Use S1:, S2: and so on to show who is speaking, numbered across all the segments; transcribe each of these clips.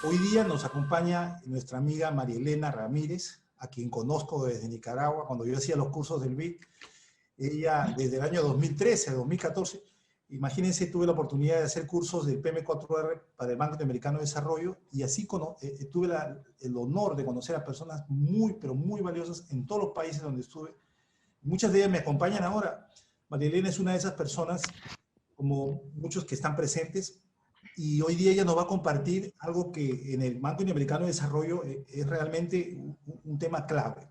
S1: Hoy día nos acompaña nuestra amiga María Elena Ramírez, a quien conozco desde Nicaragua, cuando yo hacía los cursos del BIC. Ella, desde el año 2013, 2014, imagínense, tuve la oportunidad de hacer cursos del PM4R para el Banco Interamericano de Desarrollo, y así tuve el honor de conocer a personas muy, pero muy valiosas en todos los países donde estuve. Muchas de ellas me acompañan ahora. María Elena es una de esas personas, como muchos que están presentes, y hoy día ella nos va a compartir algo que en el Banco Interamericano de Desarrollo es realmente un tema clave.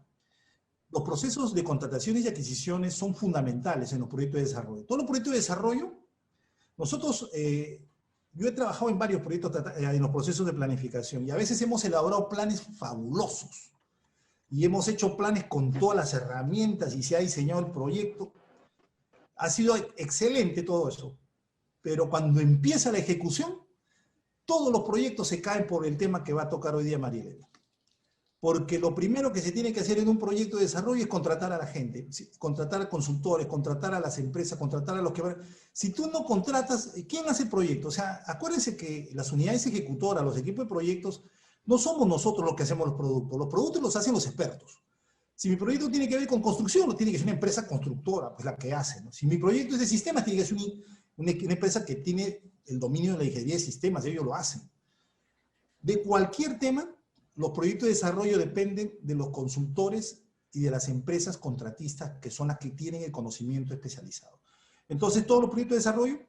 S1: Los procesos de contrataciones y adquisiciones son fundamentales en los proyectos de desarrollo. Todos los proyectos de desarrollo, nosotros, yo he trabajado en varios proyectos en los procesos de planificación, y a veces hemos elaborado planes fabulosos y hemos hecho planes con todas las herramientas y se ha diseñado el proyecto. Ha sido excelente todo eso, pero cuando empieza la ejecución, todos los proyectos se caen por el tema que va a tocar hoy día María Elena. Porque lo primero que se tiene que hacer en un proyecto de desarrollo es contratar a la gente, contratar a consultores, contratar a las empresas, contratar a los que van. Si tú no contratas, ¿quién hace el proyecto? O sea, acuérdense que las unidades ejecutoras, los equipos de proyectos, no somos nosotros los que hacemos los productos los hacen los expertos. Si mi proyecto tiene que ver con construcción, no tiene que ser una empresa constructora, pues la que hace, ¿no? Si mi proyecto es de sistemas, tiene que ser una empresa que tiene el dominio de la ingeniería de sistemas, ellos lo hacen. De cualquier tema, los proyectos de desarrollo dependen de los consultores y de las empresas contratistas, que son las que tienen el conocimiento especializado. Entonces, todos los proyectos de desarrollo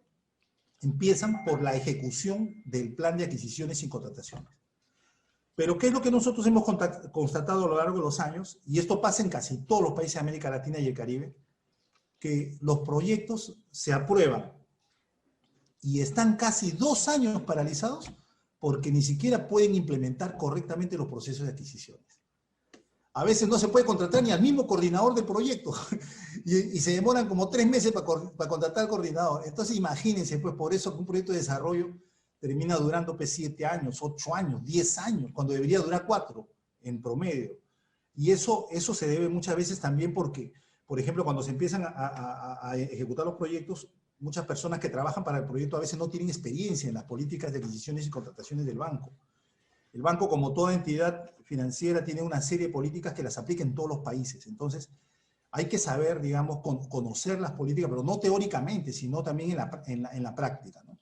S1: empiezan por la ejecución del plan de adquisiciones y contrataciones. Pero, ¿qué es lo que nosotros hemos constatado a lo largo de los años? Y esto pasa en casi todos los países de América Latina y el Caribe, que los proyectos se aprueban y están casi 2 años paralizados porque ni siquiera pueden implementar correctamente los procesos de adquisiciones. A veces no se puede contratar ni al mismo coordinador del proyecto y se demoran como 3 meses para contratar al coordinador. Entonces imagínense, pues por eso que un proyecto de desarrollo termina durando 7 años, 8 años, 10 años, cuando debería durar 4 en promedio. Y eso se debe muchas veces también porque, por ejemplo, cuando se empiezan a ejecutar los proyectos, muchas personas que trabajan para el proyecto a veces no tienen experiencia en las políticas de adquisiciones y contrataciones del banco. El banco, como toda entidad financiera, tiene una serie de políticas que las aplica en todos los países. Entonces, hay que saber, digamos, conocer las políticas, pero no teóricamente, sino también en la práctica, ¿no?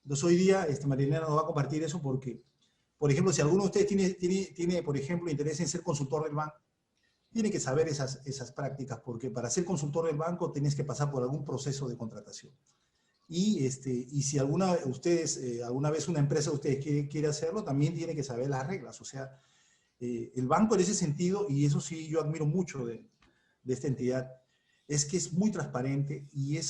S1: Entonces, hoy día, María Elena nos va a compartir eso porque, por ejemplo, si alguno de ustedes tiene, por ejemplo, interés en ser consultor del banco, tiene que saber esas prácticas, porque para ser consultor del banco tienes que pasar por algún proceso de contratación. Y si alguna vez una empresa de ustedes quiere hacerlo, también tiene que saber las reglas. O sea, el banco en ese sentido, y eso sí yo admiro mucho de esta entidad, es que es muy transparente y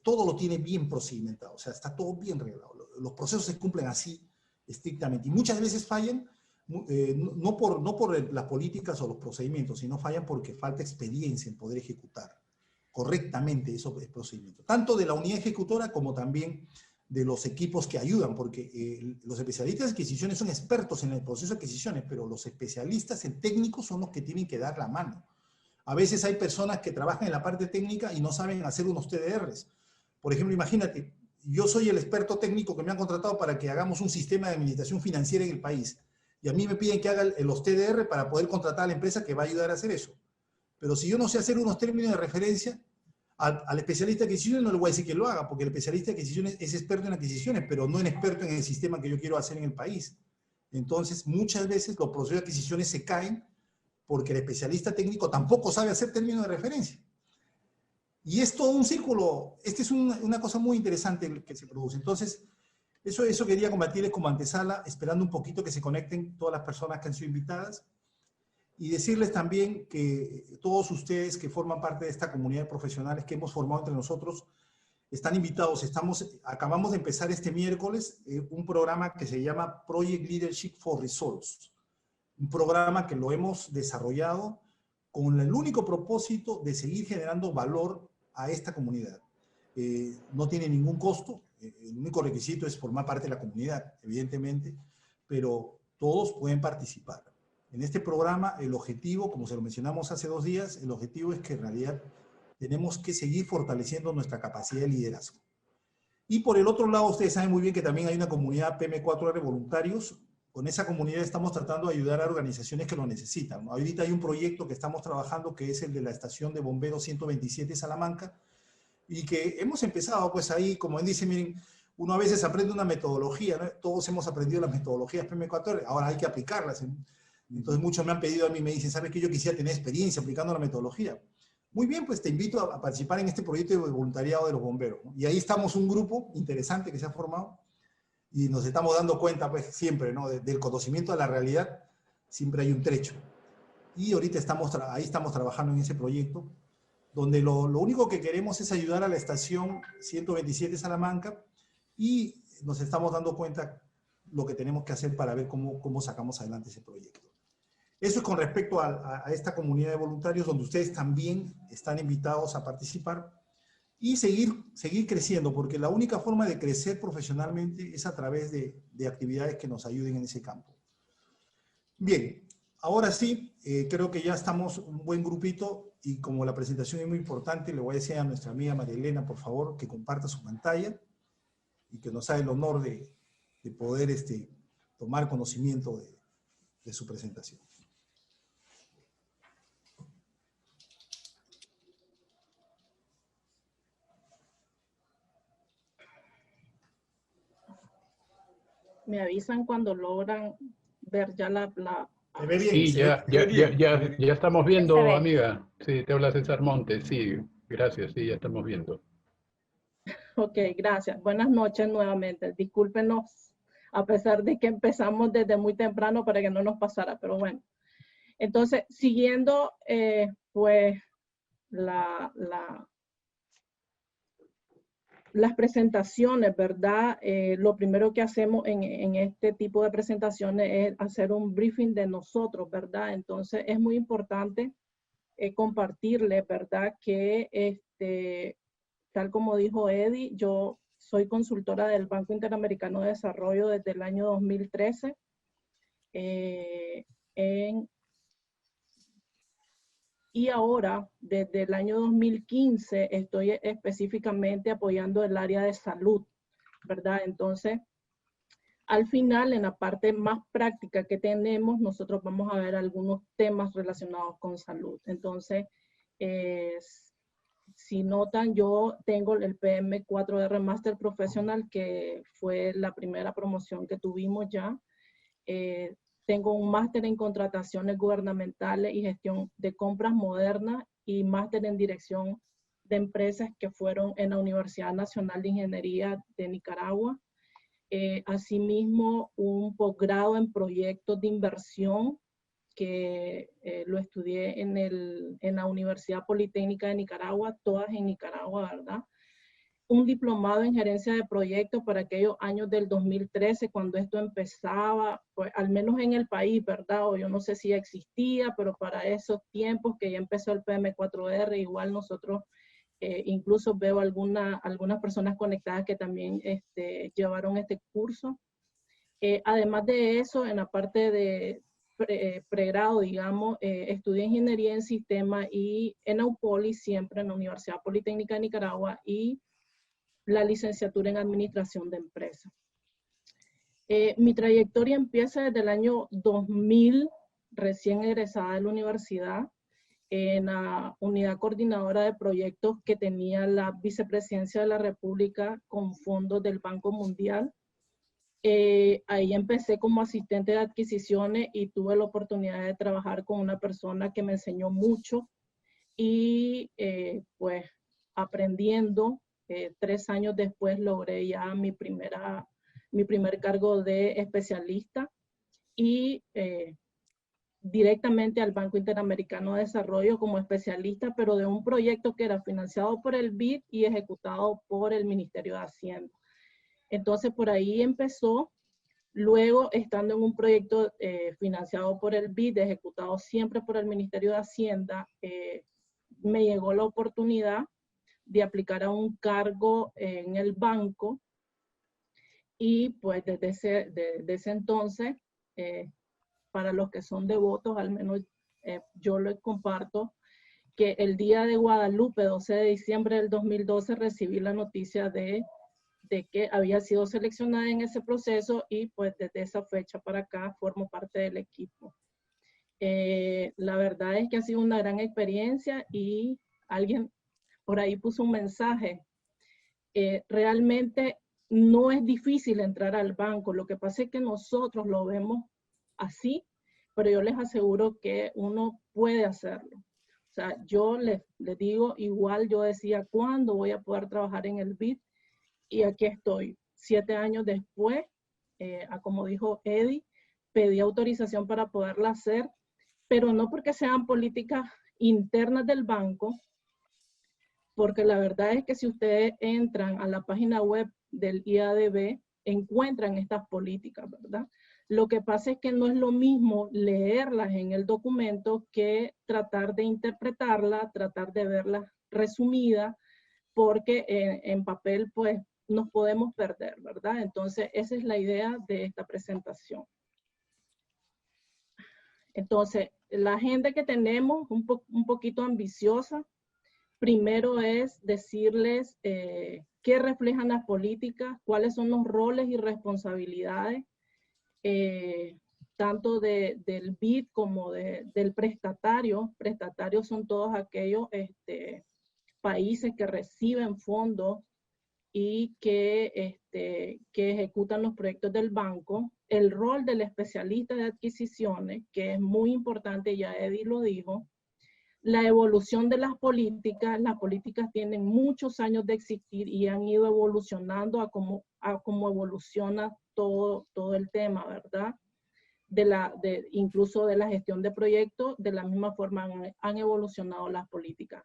S1: todo lo tiene bien procedimentado. O sea, está todo bien reglado. Los procesos se cumplen así, estrictamente. Y muchas veces fallan, no por las políticas o los procedimientos, sino fallan porque falta experiencia en poder ejecutar correctamente esos procedimientos, tanto de la unidad ejecutora como también de los equipos que ayudan, porque los especialistas de adquisiciones son expertos en el proceso de adquisiciones, pero los especialistas en técnicos son los que tienen que dar la mano. A veces hay personas que trabajan en la parte técnica y no saben hacer unos TDRs. Por ejemplo, imagínate, yo soy el experto técnico que me han contratado para que hagamos un sistema de administración financiera en el país, y a mí me piden que haga los TDR para poder contratar a la empresa que va a ayudar a hacer eso. Pero si yo no sé hacer unos términos de referencia, al especialista de adquisiciones no le voy a decir que lo haga, porque el especialista de adquisiciones es experto en adquisiciones, pero no es experto en el sistema que yo quiero hacer en el país. Entonces, muchas veces los procesos de adquisiciones se caen porque el especialista técnico tampoco sabe hacer términos de referencia. Y es todo un círculo. Esta es una cosa muy interesante que se produce. Entonces, eso quería compartirles como antesala, esperando un poquito que se conecten todas las personas que han sido invitadas. Y decirles también que todos ustedes que forman parte de esta comunidad de profesionales que hemos formado entre nosotros, están invitados. Acabamos de empezar este miércoles un programa que se llama Project Leadership for Results. Un programa que lo hemos desarrollado con el único propósito de seguir generando valor a esta comunidad. No tiene ningún costo, el único requisito es formar parte de la comunidad, evidentemente, pero todos pueden participar. En este programa, el objetivo, como se lo mencionamos hace 2 días, el objetivo es que en realidad tenemos que seguir fortaleciendo nuestra capacidad de liderazgo. Y por el otro lado, ustedes saben muy bien que también hay una comunidad PM4R voluntarios. Con esa comunidad estamos tratando de ayudar a organizaciones que lo necesitan, ¿no? Ahorita hay un proyecto que estamos trabajando que es el de la estación de bomberos 127 Salamanca, y que hemos empezado pues ahí, como él dice, miren, uno a veces aprende una metodología, ¿no? Todos hemos aprendido las metodologías PM4R, ahora hay que aplicarlas. Entonces muchos me han pedido a mí, me dicen, ¿sabes qué? Yo quisiera tener experiencia aplicando la metodología. Muy bien, pues te invito a participar en este proyecto de voluntariado de los bomberos, ¿no? Y ahí estamos un grupo interesante que se ha formado y nos estamos dando cuenta pues siempre, ¿no? Del conocimiento de la realidad, siempre hay un trecho. Y ahorita ahí estamos trabajando en ese proyecto, donde lo único que queremos es ayudar a la estación 127 Salamanca y nos estamos dando cuenta lo que tenemos que hacer para ver cómo sacamos adelante ese proyecto. Eso es con respecto a esta comunidad de voluntarios, donde ustedes también están invitados a participar y seguir creciendo, porque la única forma de crecer profesionalmente es a través de actividades que nos ayuden en ese campo. Bien, ahora sí, creo que ya estamos un buen grupito y como la presentación es muy importante, le voy a decir a nuestra amiga María Elena, por favor, que comparta su pantalla y que nos haga el honor de poder tomar conocimiento de su presentación.
S2: Me avisan cuando logran ver ya la...
S1: ¿Se ve bien?
S3: Sí, ya estamos viendo, amiga. Sí, te habla César Montes, sí, gracias, sí, ya estamos viendo.
S2: Ok, gracias. Buenas noches nuevamente. Discúlpenos, a pesar de que empezamos desde muy temprano para que no nos pasara, pero bueno. Entonces, siguiendo, pues, las presentaciones, ¿verdad? Lo primero que hacemos en este tipo de presentaciones es hacer un briefing de nosotros, ¿verdad? Entonces, es muy importante compartirles, ¿verdad? Que tal como dijo Eddie, yo soy consultora del Banco Interamericano de Desarrollo desde el año 2013. Y ahora, desde el año 2015, estoy específicamente apoyando el área de salud, ¿verdad? Entonces, al final, en la parte más práctica que tenemos, nosotros vamos a ver algunos temas relacionados con salud. Entonces, si notan, yo tengo el PM4R Master Professional, que fue la primera promoción que tuvimos ya. Tengo un máster en contrataciones gubernamentales y gestión de compras modernas y máster en dirección de empresas que fueron en la Universidad Nacional de Ingeniería de Nicaragua. Asimismo, un posgrado en proyectos de inversión que lo estudié en la Universidad Politécnica de Nicaragua, todas en Nicaragua, ¿verdad? Un diplomado en gerencia de proyectos para aquellos años del 2013, cuando esto empezaba, pues al menos en el país, ¿verdad? O yo no sé si ya existía, pero para esos tiempos que ya empezó el PM4R, igual nosotros, incluso veo algunas personas conectadas que también llevaron este curso. Además de eso, en la parte de pregrado, digamos, estudié ingeniería en sistemas y en UPOLI, siempre en la Universidad Politécnica de Nicaragua, y la licenciatura en administración de empresas. Mi trayectoria empieza desde el año 2000, recién egresada de la universidad, en la unidad coordinadora de proyectos que tenía la Vicepresidencia de la República con fondos del Banco Mundial. Ahí empecé como asistente de adquisiciones y tuve la oportunidad de trabajar con una persona que me enseñó mucho y pues aprendiendo, 3 años después logré ya mi primer cargo de especialista y directamente al Banco Interamericano de Desarrollo como especialista, pero de un proyecto que era financiado por el BID y ejecutado por el Ministerio de Hacienda. Entonces, por ahí empezó. Luego, estando en un proyecto financiado por el BID, ejecutado siempre por el Ministerio de Hacienda, me llegó la oportunidad de aplicar a un cargo en el banco. Y pues desde ese entonces, para los que son devotos, al menos yo les comparto, que el día de Guadalupe, 12 de diciembre del 2012, recibí la noticia de de que había sido seleccionada en ese proceso y pues desde esa fecha para acá formo parte del equipo. La verdad es que ha sido una gran experiencia y alguien por ahí puso un mensaje. Realmente no es difícil entrar al banco, lo que pasa es que nosotros lo vemos así, pero yo les aseguro que uno puede hacerlo. O sea, yo les digo, igual yo decía, ¿cuándo voy a poder trabajar en el BID? Y aquí estoy, 7 años después, como dijo Eddie, pedí autorización para poderla hacer, pero no porque sean políticas internas del banco, porque la verdad es que si ustedes entran a la página web del IADB, encuentran estas políticas, ¿verdad? Lo que pasa es que no es lo mismo leerlas en el documento que tratar de interpretarla, tratar de verla resumida, porque en papel pues nos podemos perder, ¿verdad? Entonces esa es la idea de esta presentación. Entonces, la agenda que tenemos, un poquito ambiciosa, primero es decirles qué reflejan las políticas, cuáles son los roles y responsabilidades, tanto del BID como del prestatario. Prestatarios son todos aquellos países que reciben fondos y que ejecutan los proyectos del banco. El rol del especialista de adquisiciones, que es muy importante, ya Eddie lo dijo. La evolución de las políticas tienen muchos años de existir y han ido evolucionando a cómo evoluciona todo el tema, ¿verdad? Incluso de la gestión de proyectos, de la misma forma han evolucionado las políticas.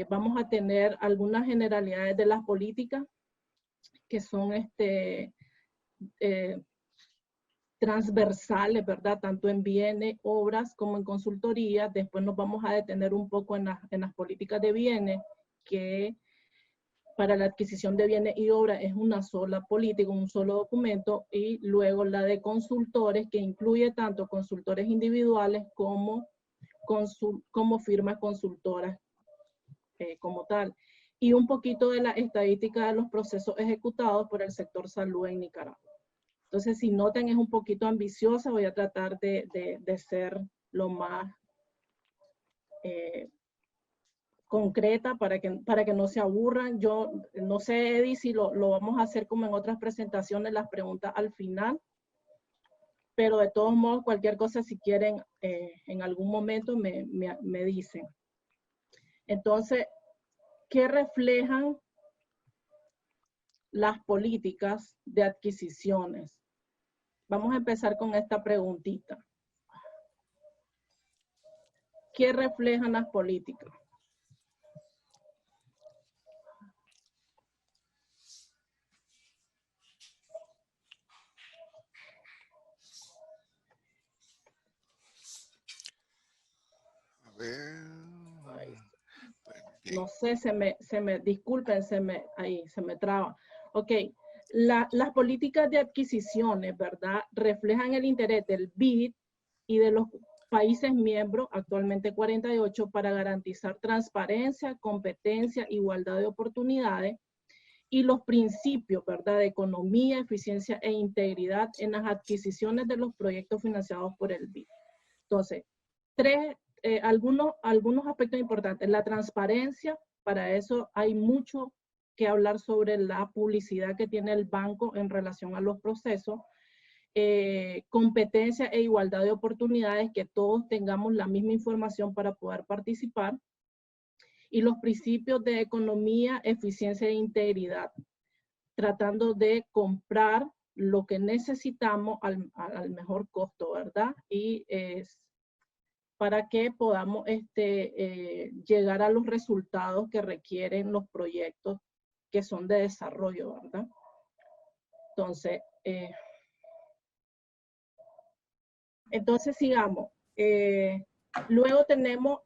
S2: Vamos a tener algunas generalidades de las políticas que son transversales, ¿verdad? Tanto en bienes, obras, como en consultoría. Después nos vamos a detener un poco en las políticas de bienes, que para la adquisición de bienes y obras es una sola política, un solo documento, y luego la de consultores, que incluye tanto consultores individuales como firmas consultoras como tal. Y un poquito de la estadística de los procesos ejecutados por el sector salud en Nicaragua. Entonces, si notan, es un poquito ambiciosa. Voy a tratar de ser lo más concreta para que no se aburran. Yo no sé, Eddie, si lo vamos a hacer como en otras presentaciones, las preguntas al final. Pero de todos modos, cualquier cosa, si quieren, en algún momento me dicen. Entonces, ¿qué reflejan las políticas de adquisiciones? Vamos a empezar con esta preguntita. ¿Qué reflejan las políticas?
S4: A ver.
S2: No sé, disculpen, se me traba. Ok, las políticas de adquisiciones, ¿verdad? Reflejan el interés del BID y de los países miembros, actualmente 48, para garantizar transparencia, competencia, igualdad de oportunidades y los principios, ¿verdad?, de economía, eficiencia e integridad en las adquisiciones de los proyectos financiados por el BID. Entonces, algunos aspectos importantes. La transparencia, para eso hay mucho que hablar sobre la publicidad que tiene el banco en relación a los procesos. Competencia e igualdad de oportunidades, que todos tengamos la misma información para poder participar. Y los principios de economía, eficiencia e integridad, tratando de comprar lo que necesitamos al mejor costo, ¿verdad? Y para que podamos llegar a los resultados que requieren los proyectos que son de desarrollo, ¿verdad? Entonces sigamos. Luego tenemos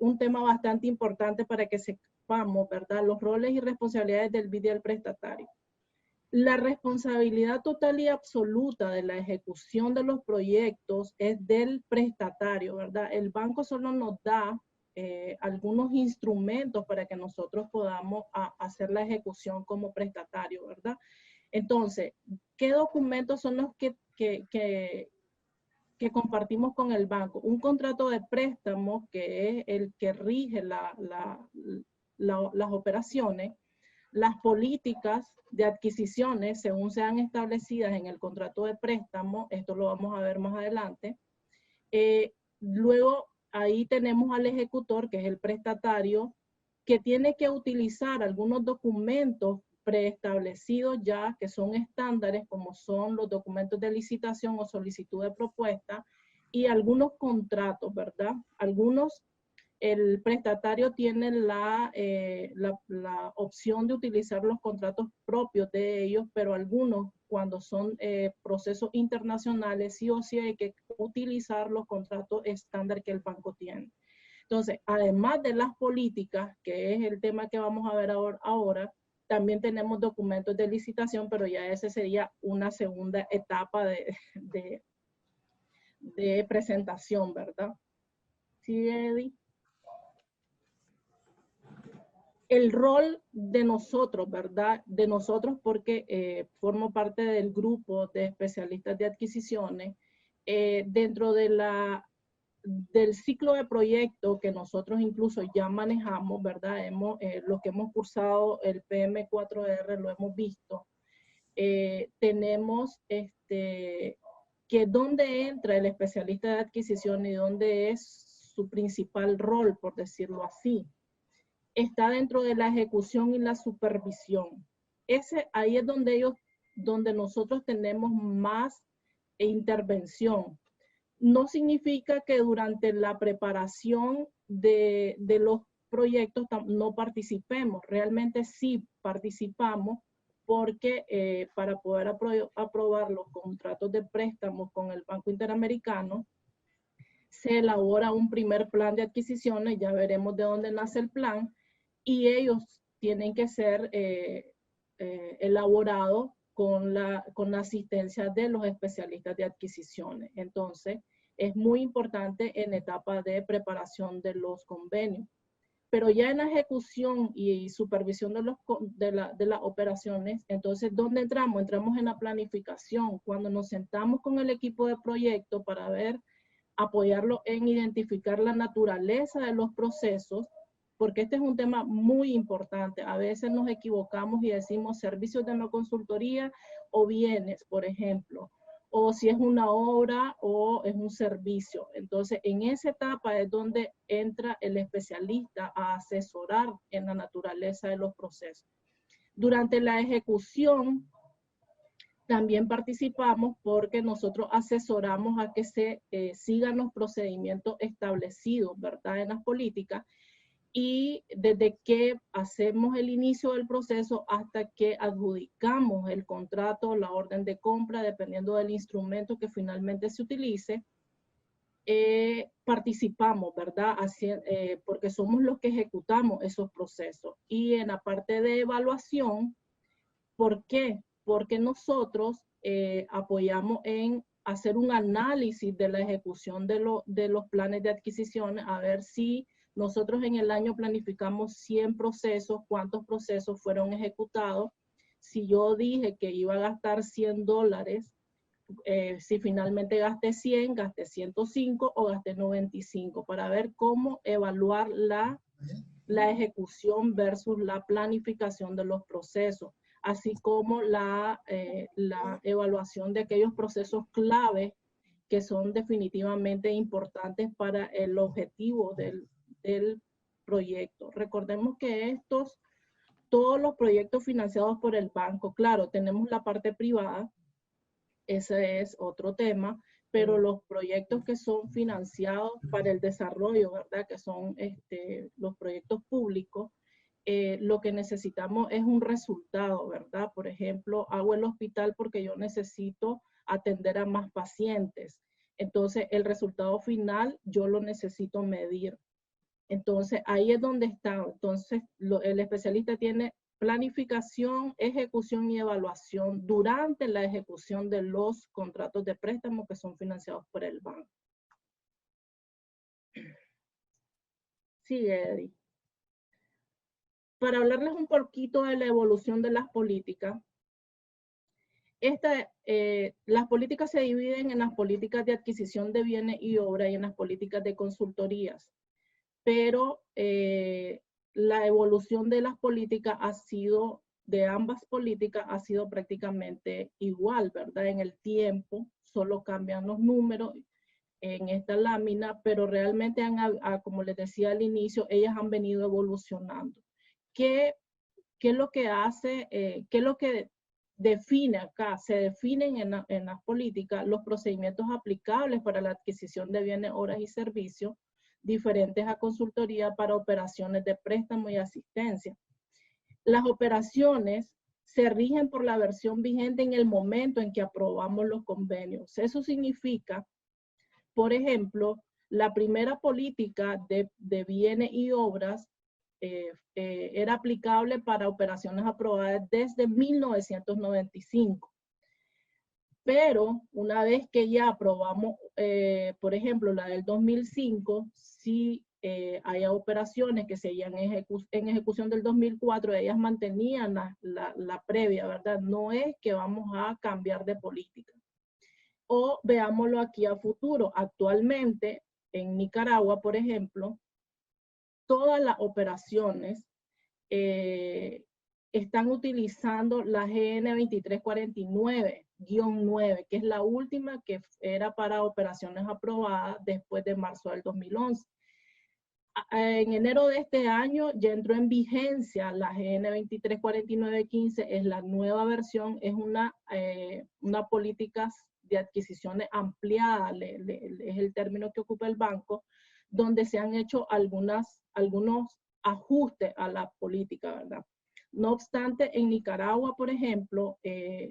S2: un tema bastante importante para que sepamos, ¿verdad? Los roles y responsabilidades del BID y del prestatario. La responsabilidad total y absoluta de la ejecución de los proyectos es del prestatario, ¿verdad? El banco solo nos da algunos instrumentos para que nosotros podamos hacer la ejecución como prestatario, ¿verdad? Entonces, ¿qué documentos son los que compartimos con el banco? Un contrato de préstamo, que es el que rige las operaciones, las políticas de adquisiciones, según sean establecidas en el contrato de préstamo, esto lo vamos a ver más adelante. Luego, ahí tenemos al ejecutor, que es el prestatario, que tiene que utilizar algunos documentos preestablecidos ya, que son estándares, como son los documentos de licitación o solicitud de propuesta, y algunos contratos, ¿verdad? Algunos, el prestatario tiene la opción de utilizar los contratos propios de ellos, pero algunos, cuando son procesos internacionales, sí o sí hay que utilizar los contratos estándar que el banco tiene. Entonces, además de las políticas, que es el tema que vamos a ver ahora, también tenemos documentos de licitación, pero ya ese sería una segunda etapa de presentación, ¿verdad? ¿Sí, Eddie? El rol de nosotros, ¿verdad? De nosotros, porque formo parte del grupo de especialistas de adquisiciones, dentro de del ciclo de proyecto que nosotros incluso ya manejamos, ¿verdad? Lo que hemos cursado, el PM4R, lo hemos visto. Tenemos que dónde entra el especialista de adquisición y dónde es su principal rol, por decirlo así. Está dentro de la ejecución y la supervisión. Ahí es donde nosotros tenemos más intervención. No significa que durante la preparación de los proyectos no participemos. Realmente sí participamos, porque para poder aprobar los contratos de préstamos con el Banco Interamericano, se elabora un primer plan de adquisiciones, ya veremos de dónde nace el plan, y ellos tienen que ser elaborados con la asistencia de los especialistas de adquisiciones. Entonces, es muy importante en etapa de preparación de los convenios. Pero ya en la ejecución y supervisión de las operaciones, entonces, ¿dónde entramos? Entramos en la planificación, cuando nos sentamos con el equipo de proyecto para apoyarlo en identificar la naturaleza de los procesos, porque este es un tema muy importante. A veces nos equivocamos y decimos servicios de no consultoría o bienes, por ejemplo, o si es una obra o es un servicio. Entonces, en esa etapa es donde entra el especialista a asesorar en la naturaleza de los procesos. Durante la ejecución, también participamos porque nosotros asesoramos a que se sigan los procedimientos establecidos, ¿verdad?, en las políticas, y desde que hacemos el inicio del proceso hasta que adjudicamos el contrato, la orden de compra, dependiendo del instrumento que finalmente se utilice, participamos, ¿verdad? Porque somos los que ejecutamos esos procesos. Y en la parte de evaluación, ¿por qué? Porque nosotros apoyamos en hacer un análisis de la ejecución de los planes de adquisición, a ver si nosotros en el año planificamos 100 procesos, cuántos procesos fueron ejecutados. Si yo dije que iba a gastar $100, si finalmente gasté 100, gasté 105 o gasté 95, para ver cómo evaluar la ejecución versus la planificación de los procesos, así como la evaluación de aquellos procesos clave que son definitivamente importantes para el objetivo del proyecto. Recordemos que todos los proyectos financiados por el banco, claro, tenemos la parte privada, ese es otro tema, pero los proyectos que son financiados para el desarrollo, ¿verdad?, que son los proyectos públicos, lo que necesitamos es un resultado, ¿verdad? Por ejemplo, hago el hospital porque yo necesito atender a más pacientes. Entonces, el resultado final yo lo necesito medir. Entonces, ahí es donde está. Entonces, el especialista tiene planificación, ejecución y evaluación durante la ejecución de los contratos de préstamo que son financiados por el banco. Sí, Eddie. Para hablarles un poquito de la evolución de las políticas, las políticas se dividen en las políticas de adquisición de bienes y obras y en las políticas de consultorías. Pero la evolución de las políticas de ambas políticas ha sido prácticamente igual, ¿verdad? En el tiempo, solo cambian los números en esta lámina, pero realmente como les decía al inicio, ellas han venido evolucionando. ¿Qué es lo que hace, qué es lo que define acá? Se definen en las políticas los procedimientos aplicables para la adquisición de bienes, obras y servicios diferentes a consultoría para operaciones de préstamo y asistencia. Las operaciones se rigen por la versión vigente en el momento en que aprobamos los convenios. Eso significa, por ejemplo, la primera política de bienes y obras era aplicable para operaciones aprobadas desde 1995. Pero una vez que ya aprobamos, por ejemplo, la del 2005, sí hay operaciones que seguían en ejecución del 2004, ellas mantenían la previa, ¿verdad? No es que vamos a cambiar de política. O veámoslo aquí a futuro. Actualmente, en Nicaragua, por ejemplo, todas las operaciones están utilizando la GN 2349-9, que es la última que era para operaciones aprobadas después de marzo del 2011. En enero de este año ya entró en vigencia la GN 2349-15, es la nueva versión, es una política de adquisiciones ampliada, es el término que ocupa el banco, donde se han hecho algunos ajustes a la política, ¿verdad? No obstante, en Nicaragua, por ejemplo,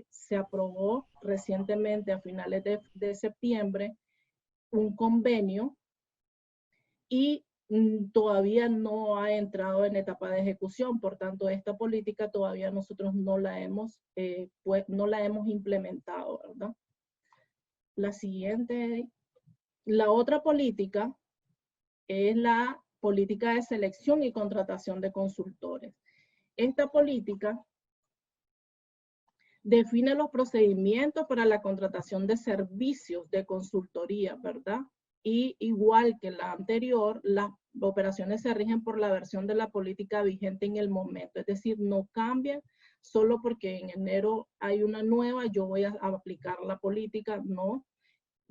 S2: se aprobó recientemente a finales de septiembre un convenio y todavía no ha entrado en etapa de ejecución. Por tanto, esta política todavía nosotros no la hemos implementado, ¿verdad? La siguiente, la otra política es la política de selección y contratación de consultores. Esta política define los procedimientos para la contratación de servicios de consultoría, ¿verdad? Y igual que la anterior, las operaciones se rigen por la versión de la política vigente en el momento. Es decir, no cambian solo porque en enero hay una nueva, yo voy a aplicar la política, no.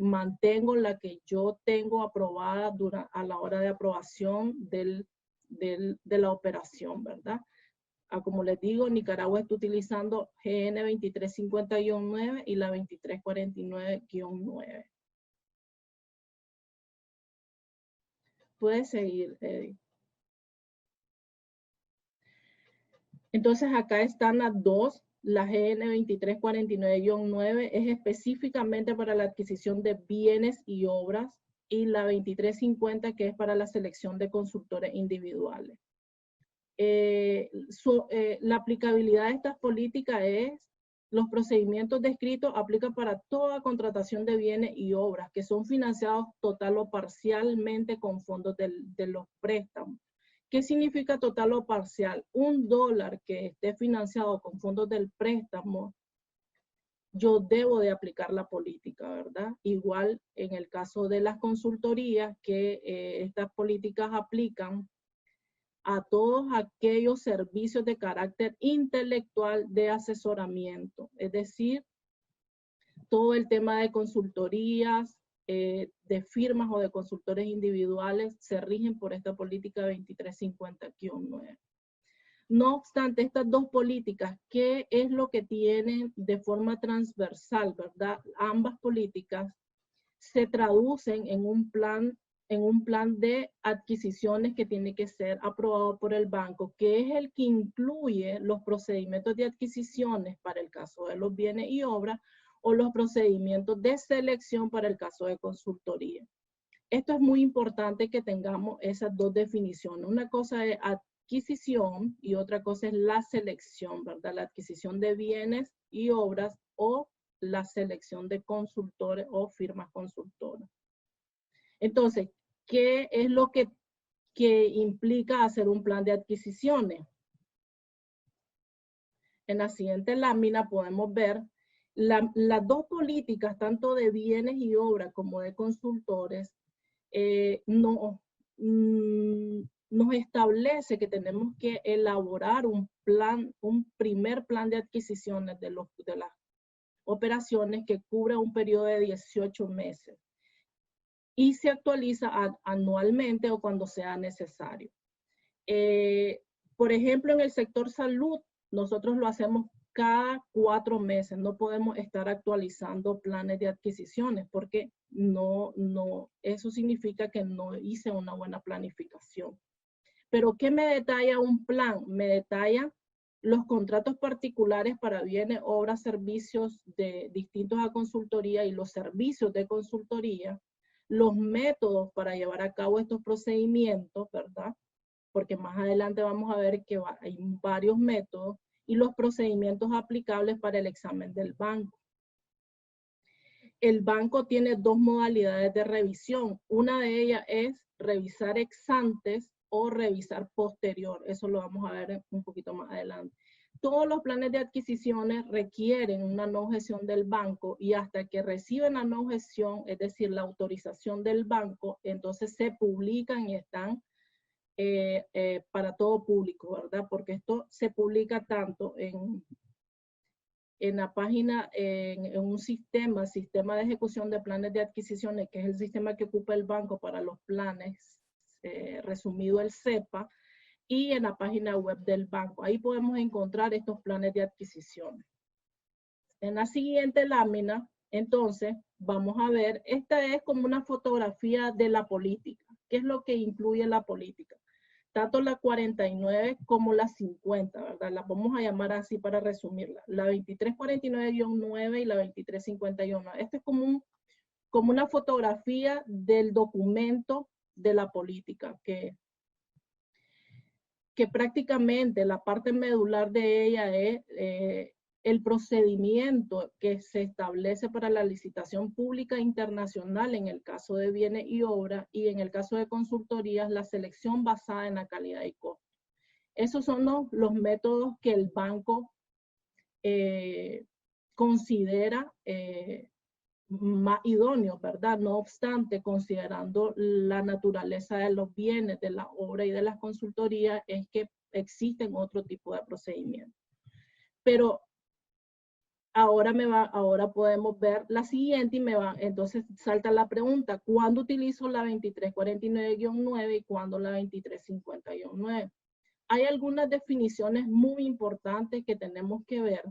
S2: Mantengo la que yo tengo aprobada a la hora de aprobación de la operación, ¿verdad? Como les digo, Nicaragua está utilizando GN 2350-9 y la 2349-9. Puedes seguir, Eddie. Entonces acá están las dos. La GN 2349-9 es específicamente para la adquisición de bienes y obras y la 2350 que es para la selección de consultores individuales. La aplicabilidad de estas políticas es, los procedimientos descritos aplican para toda contratación de bienes y obras que son financiados total o parcialmente con fondos de los préstamos. ¿Qué significa total o parcial? $1 que esté financiado con fondos del préstamo, yo debo de aplicar la política, ¿verdad? Igual en el caso de las consultorías, que estas políticas aplican a todos aquellos servicios de carácter intelectual de asesoramiento, es decir, todo el tema de consultorías, de firmas o de consultores individuales se rigen por esta política 2350-9. No obstante, estas dos políticas, ¿qué es lo que tienen de forma transversal, verdad? Ambas políticas se traducen en un plan de adquisiciones que tiene que ser aprobado por el banco, que es el que incluye los procedimientos de adquisiciones para el caso de los bienes y obras o los procedimientos de selección para el caso de consultoría. Esto es muy importante que tengamos esas dos definiciones. Una cosa es adquisición y otra cosa es la selección, ¿verdad? La adquisición de bienes y obras o la selección de consultores o firmas consultoras. Entonces, ¿qué es lo que que implica hacer un plan de adquisiciones. En la siguiente lámina podemos ver las dos políticas, tanto de bienes y obras como de consultores, nos establece que tenemos que elaborar un primer plan de adquisiciones de las operaciones que cubra un periodo de 18 meses y se actualiza anualmente o cuando sea necesario. Por ejemplo, en el sector salud, nosotros lo hacemos cada 4 meses. No podemos estar actualizando planes de adquisiciones porque eso significa que no hice una buena planificación. Pero ¿qué me detalla un plan? Me detalla los contratos particulares para bienes, obras, servicios distintos a consultoría y los servicios de consultoría, los métodos para llevar a cabo estos procedimientos, ¿verdad? Porque más adelante vamos a ver que hay varios métodos, y los procedimientos aplicables para el examen del banco. El banco tiene dos modalidades de revisión. Una de ellas es revisar ex antes o revisar posterior. Eso lo vamos a ver un poquito más adelante. Todos los planes de adquisiciones requieren una no objeción del banco y hasta que reciben la no objeción, es decir, la autorización del banco, entonces se publican y están para todo público, ¿verdad? Porque esto se publica tanto en la página, en un sistema de ejecución de planes de adquisiciones, que es el sistema que ocupa el banco para los planes, resumido el SEPA, y en la página web del banco. Ahí podemos encontrar estos planes de adquisiciones. En la siguiente lámina, entonces, vamos a ver, esta es como una fotografía de la política. ¿Qué es lo que incluye la política? Tanto la 49 como la 50, ¿verdad? Las vamos a llamar así para resumirla. La 2349-9 y la 2351. Este es como una fotografía del documento de la política, que prácticamente la parte medular de ella es el procedimiento que se establece para la licitación pública internacional en el caso de bienes y obras, y en el caso de consultorías, la selección basada en la calidad y costo. Esos son los métodos que el banco considera más idóneos, ¿verdad? No obstante, considerando la naturaleza de los bienes, de la obra y de las consultorías, es que existen otro tipo de procedimientos. Pero ahora podemos ver la siguiente y entonces salta la pregunta, ¿cuándo utilizo la 2349-9 y cuándo la 2351-9? Hay algunas definiciones muy importantes que tenemos que ver,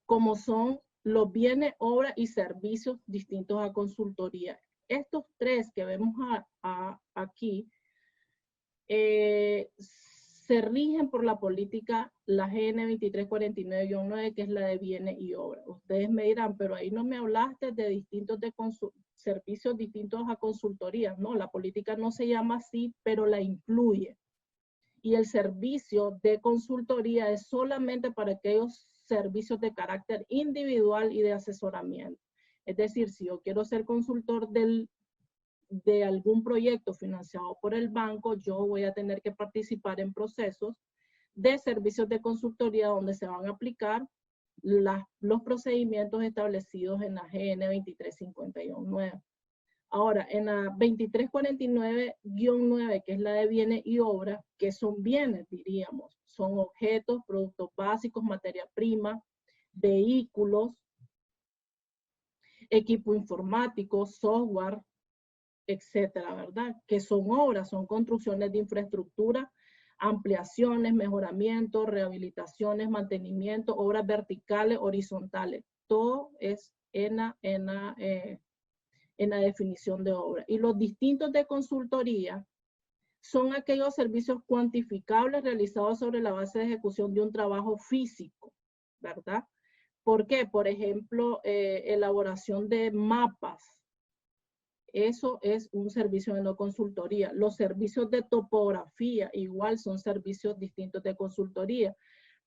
S2: como son los bienes, obras y servicios distintos a consultoría. Estos tres que vemos aquí se rigen por la política, la GN 2349-9, que es la de bienes y obras. Ustedes me dirán, pero ahí no me hablaste de servicios distintos a consultoría. No, la política no se llama así, pero la incluye. Y el servicio de consultoría es solamente para aquellos servicios de carácter individual y de asesoramiento. Es decir, si yo quiero ser consultor de algún proyecto financiado por el banco, yo voy a tener que participar en procesos de servicios de consultoría donde se van a aplicar los procedimientos establecidos en la GN 2351-9. Ahora, en la 2349-9, que es la de bienes y obras, ¿qué son bienes, diríamos? Son objetos, productos básicos, materia prima, vehículos, equipo informático, software, etcétera, ¿verdad? Que son obras, son construcciones de infraestructura, ampliaciones, mejoramientos, rehabilitaciones, mantenimiento, obras verticales, horizontales. Todo es en la definición de obra. Y los distintos de consultoría son aquellos servicios cuantificables realizados sobre la base de ejecución de un trabajo físico, ¿verdad? ¿Por qué? Por ejemplo, elaboración de mapas. Eso es un servicio de no consultoría. Los servicios de topografía igual son servicios distintos de consultoría.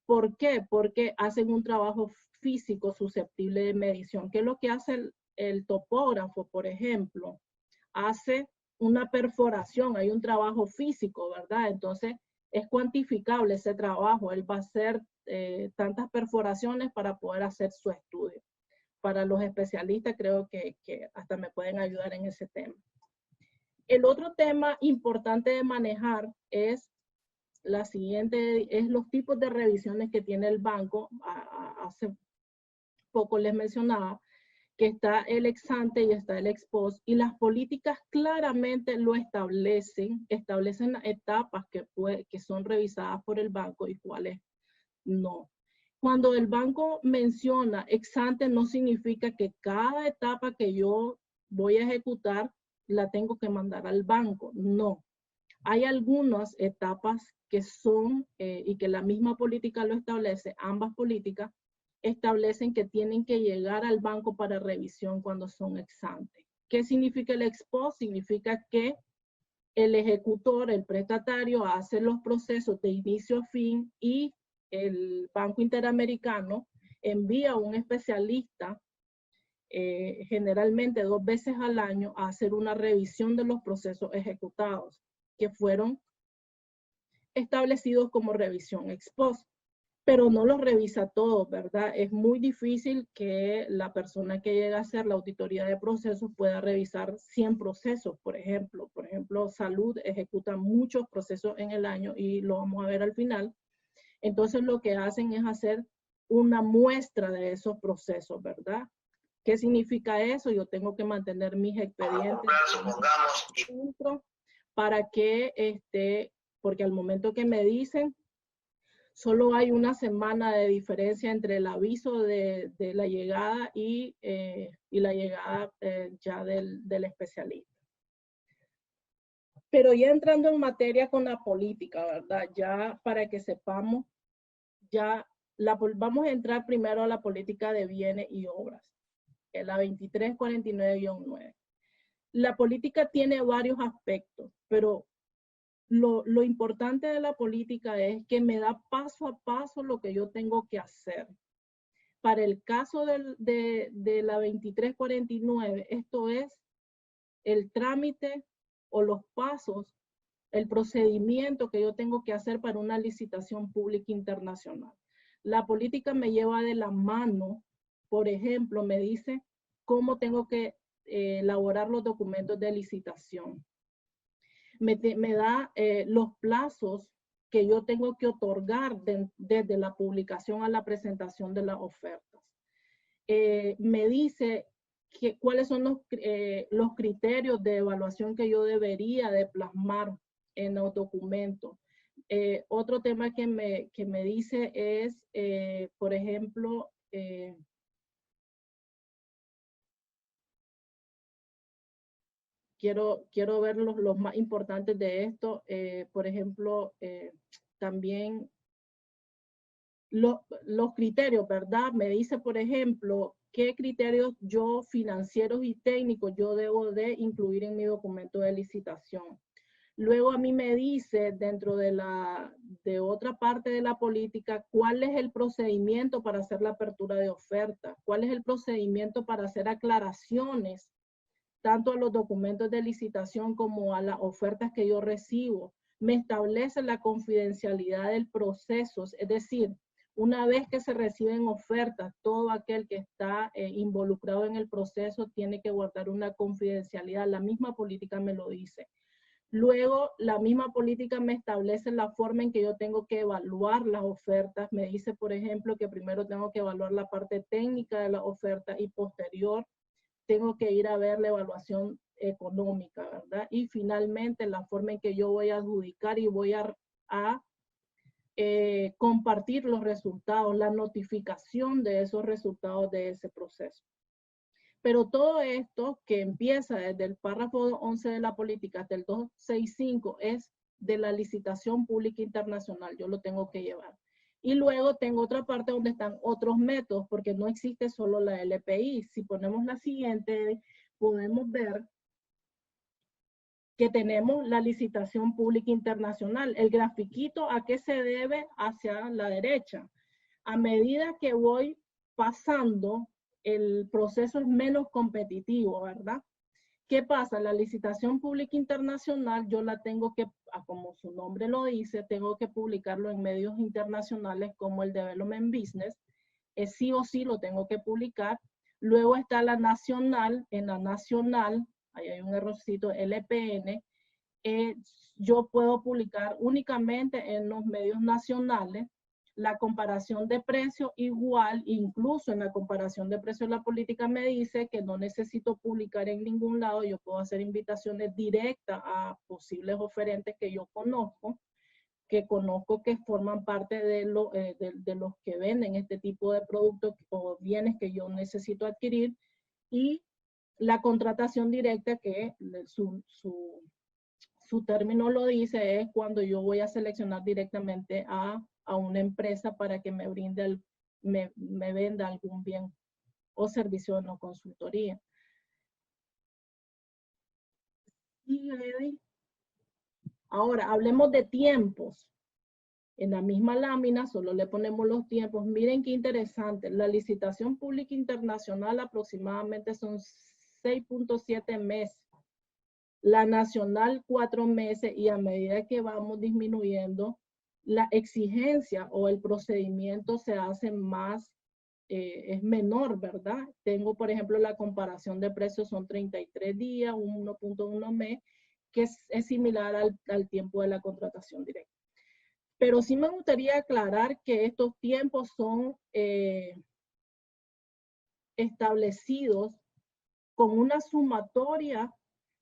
S2: ¿Por qué? Porque hacen un trabajo físico susceptible de medición. ¿Qué es lo que hace el topógrafo, por ejemplo? Hace una perforación, hay un trabajo físico, ¿verdad? Entonces es cuantificable ese trabajo. Él va a hacer tantas perforaciones para poder hacer su estudio. Para los especialistas creo que hasta me pueden ayudar en ese tema. El otro tema importante de manejar es la siguiente, es los tipos de revisiones que tiene el banco. Hace poco les mencionaba que está el ex ante y está el ex post, y las políticas claramente lo establecen las etapas que son revisadas por el banco y cuáles no. Cuando el banco menciona ex ante, no significa que cada etapa que yo voy a ejecutar la tengo que mandar al banco, no. Hay algunas etapas que son, y que la misma política lo establece, ambas políticas establecen que tienen que llegar al banco para revisión cuando son ex ante. ¿Qué significa el ex post? Significa que el ejecutor, el prestatario, hace los procesos de inicio a fin y el Banco Interamericano envía a un especialista, generalmente 2 veces al año, a hacer una revisión de los procesos ejecutados que fueron establecidos como revisión ex post. Pero no los revisa todos, ¿verdad? Es muy difícil que la persona que llega a hacer la auditoría de procesos pueda revisar 100 procesos, por ejemplo. Por ejemplo, salud ejecuta muchos procesos en el año y lo vamos a ver al final. Entonces, lo que hacen es hacer una muestra de esos procesos, ¿verdad? ¿Qué significa eso? Yo tengo que mantener mis expedientes para que, porque al momento que me dicen, solo hay una semana de diferencia entre el aviso de la llegada y la llegada ya del especialista. Pero ya entrando en materia con la política, ¿verdad? Ya para que sepamos, vamos a entrar primero a la política de bienes y obras, en la 2349-9. La política tiene varios aspectos, pero lo importante de la política es que me da paso a paso lo que yo tengo que hacer. Para el caso de la 2349, esto es el trámite o los pasos, el procedimiento que yo tengo que hacer para una licitación pública internacional. La política me lleva de la mano, por ejemplo, me dice cómo tengo que elaborar los documentos de licitación. Me da los plazos que yo tengo que otorgar desde la publicación a la presentación de las ofertas. Me dice cuáles son los criterios de evaluación que yo debería de plasmar en los documentos. Otro tema que me dice es, por ejemplo, quiero ver los más importantes de esto. Por ejemplo, también los criterios, ¿verdad? Me dice, por ejemplo, qué criterios financieros y técnicos yo debo de incluir en mi documento de licitación. Luego a mí me dice, dentro de otra parte de la política, cuál es el procedimiento para hacer la apertura de oferta, cuál es el procedimiento para hacer aclaraciones tanto a los documentos de licitación como a las ofertas que yo recibo. Me establece la confidencialidad del proceso, es decir, una vez que se reciben ofertas, todo aquel que está involucrado en el proceso tiene que guardar una confidencialidad. La misma política me lo dice. Luego, la misma política me establece la forma en que yo tengo que evaluar las ofertas. Me dice, por ejemplo, que primero tengo que evaluar la parte técnica de la oferta y posterior tengo que ir a ver la evaluación económica, ¿verdad? Y finalmente la forma en que yo voy a adjudicar y voy a compartir los resultados, la notificación de esos resultados de ese proceso. Pero todo esto que empieza desde el párrafo 11 de la política hasta el 265 es de la licitación pública internacional, yo lo tengo que llevar. Y luego tengo otra parte donde están otros métodos, porque no existe solo la LPI. Si ponemos la siguiente, podemos ver que tenemos la licitación pública internacional. El grafiquito, ¿a qué se debe? Hacia la derecha. A medida que voy pasando, el proceso es menos competitivo, ¿verdad? ¿Qué pasa? La licitación pública internacional yo la tengo que, como su nombre lo dice, tengo que publicarlo en medios internacionales como el Development Business. Sí o sí lo tengo que publicar. Luego está la nacional. En la nacional, ahí hay un errorcito, LPN. Yo puedo publicar únicamente en los medios nacionales. La comparación de precios igual, incluso en la comparación de precios la política me dice que no necesito publicar en ningún lado, yo puedo hacer invitaciones directas a posibles oferentes que yo conozco que forman parte de los que venden este tipo de productos o bienes que yo necesito adquirir, y la contratación directa que su término lo dice, es cuando yo voy a seleccionar directamente a una empresa para que me brinde, me venda algún bien o servicio de no consultoría. Y ahora, hablemos de tiempos. En la misma lámina solo le ponemos los tiempos. Miren qué interesante. La licitación pública internacional aproximadamente son 6.7 meses. La nacional 4 meses, y a medida que vamos disminuyendo, la exigencia o el procedimiento se hace más, es menor, ¿verdad? Tengo, por ejemplo, la comparación de precios son 33 días, 1.1 mes, que es similar al tiempo de la contratación directa. Pero sí me gustaría aclarar que estos tiempos son establecidos con una sumatoria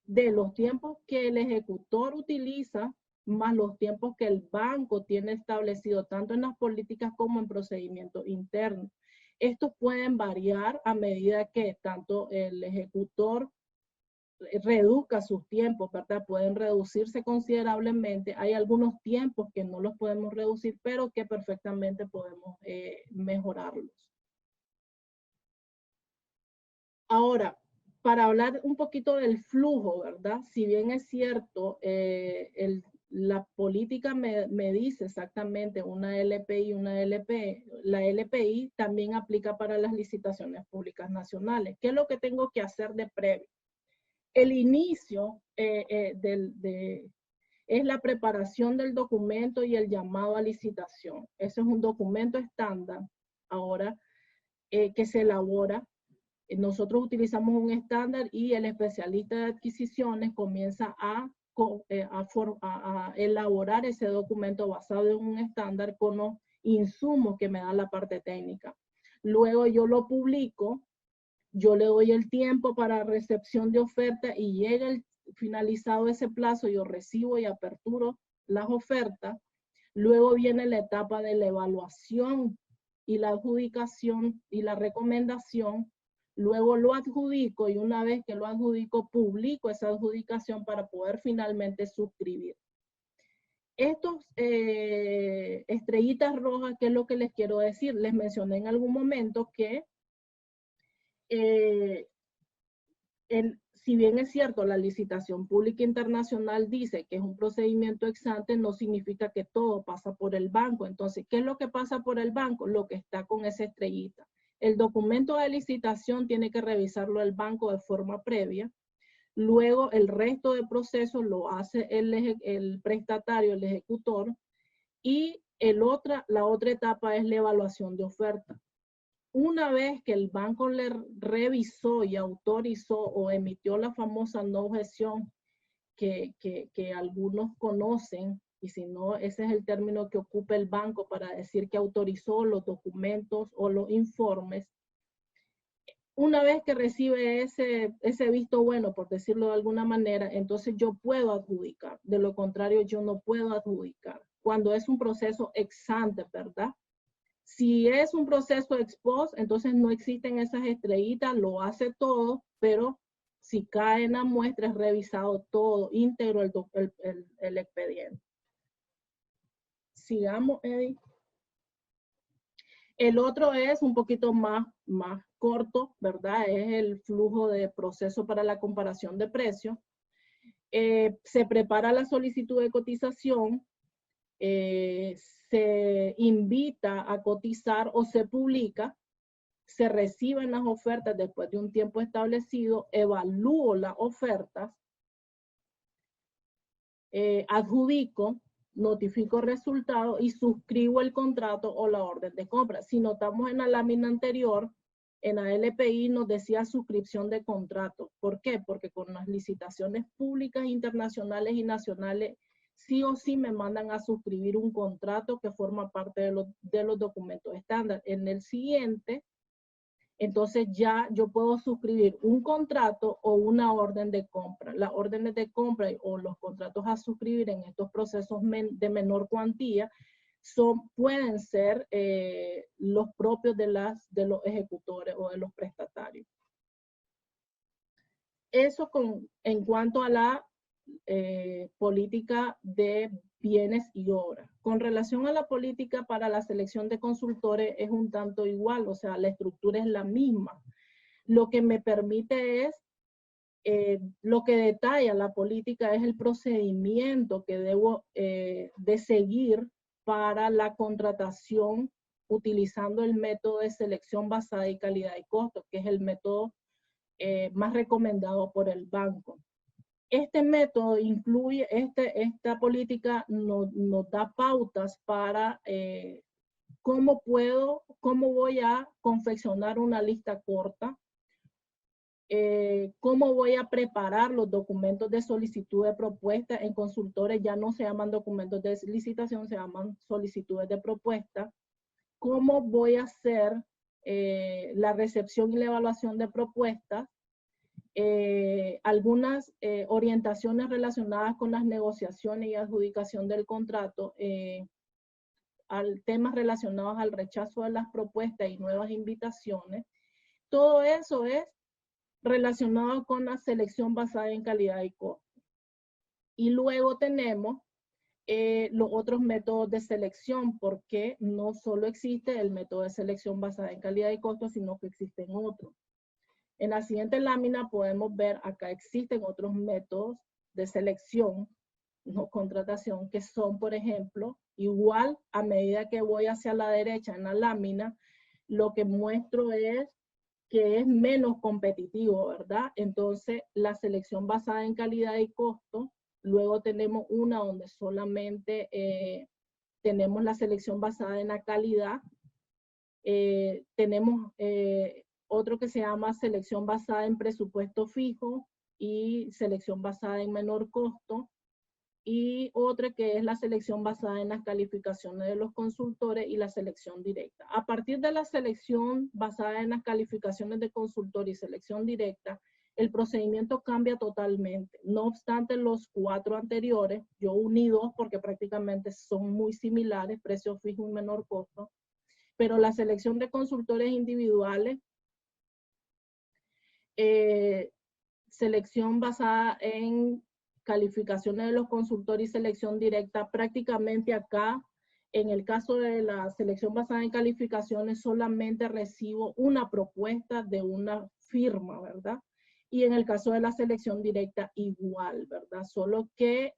S2: de los tiempos que el ejecutor utiliza más los tiempos que el banco tiene establecido tanto en las políticas como en procedimientos internos. Estos pueden variar a medida que tanto el ejecutor reduzca sus tiempos, ¿verdad? Pueden reducirse considerablemente. Hay algunos tiempos que no los podemos reducir, pero que perfectamente podemos mejorarlos. Ahora, para hablar un poquito del flujo, ¿verdad? Si bien es cierto, la política me dice exactamente una LPI y una LP, la LPI también aplica para las licitaciones públicas nacionales. ¿Qué es lo que tengo que hacer de previo? El inicio es la preparación del documento y el llamado a licitación. Ese es un documento estándar ahora que se elabora. Nosotros utilizamos un estándar y el especialista de adquisiciones comienza a elaborar ese documento basado en un estándar con los insumos que me da la parte técnica. Luego yo lo publico, yo le doy el tiempo para recepción de oferta y llega finalizado ese plazo, yo recibo y aperturo las ofertas. Luego viene la etapa de la evaluación y la adjudicación y la recomendación. Luego lo adjudico y una vez que lo adjudico, publico esa adjudicación para poder finalmente suscribir. Estos estrellitas rojas, ¿qué es lo que les quiero decir? Les mencioné en algún momento que si bien es cierto, la licitación pública internacional dice que es un procedimiento ex ante, no significa que todo pasa por el banco. Entonces, ¿qué es lo que pasa por el banco? Lo que está con esa estrellita. El documento de licitación tiene que revisarlo el banco de forma previa. Luego, el resto del proceso lo hace el prestatario, el ejecutor. Y la otra etapa es la evaluación de oferta. Una vez que el banco le revisó y autorizó o emitió la famosa no objeción que algunos conocen, y si no, ese es el término que ocupa el banco para decir que autorizó los documentos o los informes. Una vez que recibe ese visto bueno, por decirlo de alguna manera, entonces yo puedo adjudicar. De lo contrario, yo no puedo adjudicar. Cuando es un proceso ex ante, ¿verdad? Si es un proceso ex post, entonces no existen esas estrellitas, lo hace todo, pero si cae en la muestra es revisado todo, íntegro el expediente. Sigamos, Eddie. El otro es un poquito más corto, ¿verdad? Es el flujo de proceso para la comparación de precios. Se prepara la solicitud de cotización, se invita a cotizar o se publica. se reciben las ofertas después de un tiempo establecido, evalúo las ofertas, adjudico, notifico resultados y suscribo el contrato o la orden de compra. Si notamos en la lámina anterior, en la LPI nos decía suscripción de contrato. ¿Por qué? Porque con las licitaciones públicas internacionales y nacionales, sí o sí me mandan a suscribir un contrato que forma parte de los documentos estándar. En el siguiente, entonces ya yo puedo suscribir un contrato o una orden de compra. Las órdenes de compra o los contratos a suscribir en estos procesos de menor cuantía pueden ser los propios de los ejecutores o de los prestatarios. Eso en cuanto a la política de bienes y obras. Con relación a la política para la selección de consultores es un tanto igual, o sea, la estructura es la misma. Lo que me permite es, lo que detalla la política es el procedimiento que debo de seguir para la contratación utilizando el método de selección basada en calidad y costo, que es el método más recomendado por el banco. Este método incluye, esta política nos da pautas para cómo voy a confeccionar una lista corta, cómo voy a preparar los documentos de solicitud de propuesta. En consultores ya no se llaman documentos de licitación, se llaman solicitudes de propuesta. Cómo voy a hacer la recepción y la evaluación de propuestas. Algunas orientaciones relacionadas con las negociaciones y adjudicación del contrato, temas relacionados al rechazo de las propuestas y nuevas invitaciones. Todo eso es relacionado con la selección basada en calidad y costo. Y luego tenemos los otros métodos de selección, porque no solo existe el método de selección basada en calidad y costo, sino que existen otros. En la siguiente lámina podemos ver, acá existen otros métodos de selección, no contratación, que son, por ejemplo, igual a medida que voy hacia la derecha en la lámina, lo que muestro es que es menos competitivo, ¿verdad? Entonces, la selección basada en calidad y costo, luego tenemos una donde solamente tenemos la selección basada en la calidad, tenemos otro que se llama selección basada en presupuesto fijo y selección basada en menor costo, y otra que es la selección basada en las calificaciones de los consultores y la selección directa. A partir de la selección basada en las calificaciones de consultor y selección directa, el procedimiento cambia totalmente. No obstante, los 4 anteriores, yo uní 2 porque prácticamente son muy similares, precio fijo y menor costo, pero la selección de consultores individuales, selección basada en calificaciones de los consultores y selección directa, prácticamente acá, en el caso de la selección basada en calificaciones, solamente recibo una propuesta de una firma, ¿verdad? Y en el caso de la selección directa, igual, ¿verdad? Solo que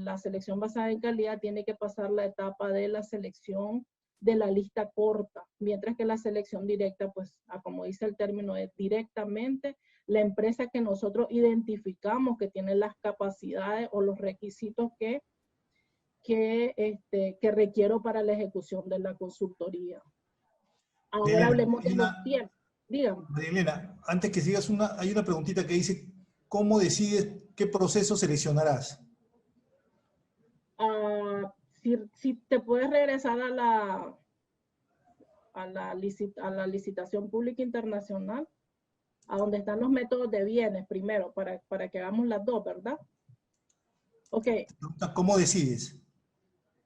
S2: la selección basada en calidad tiene que pasar la etapa de la selección de la lista corta, mientras que la selección directa, pues, como dice el término, es directamente la empresa que nosotros identificamos que tiene las capacidades o los requisitos que requiero para la ejecución de la consultoría. Ahora hablemos de los tiempos. Dígame.
S1: María, antes que sigas, hay una preguntita que dice, ¿cómo decides qué proceso seleccionarás?
S2: Si te puedes regresar a la licitación pública internacional, a donde están los métodos de bienes primero, para que hagamos las dos, ¿verdad? Ok.
S1: ¿Cómo decides?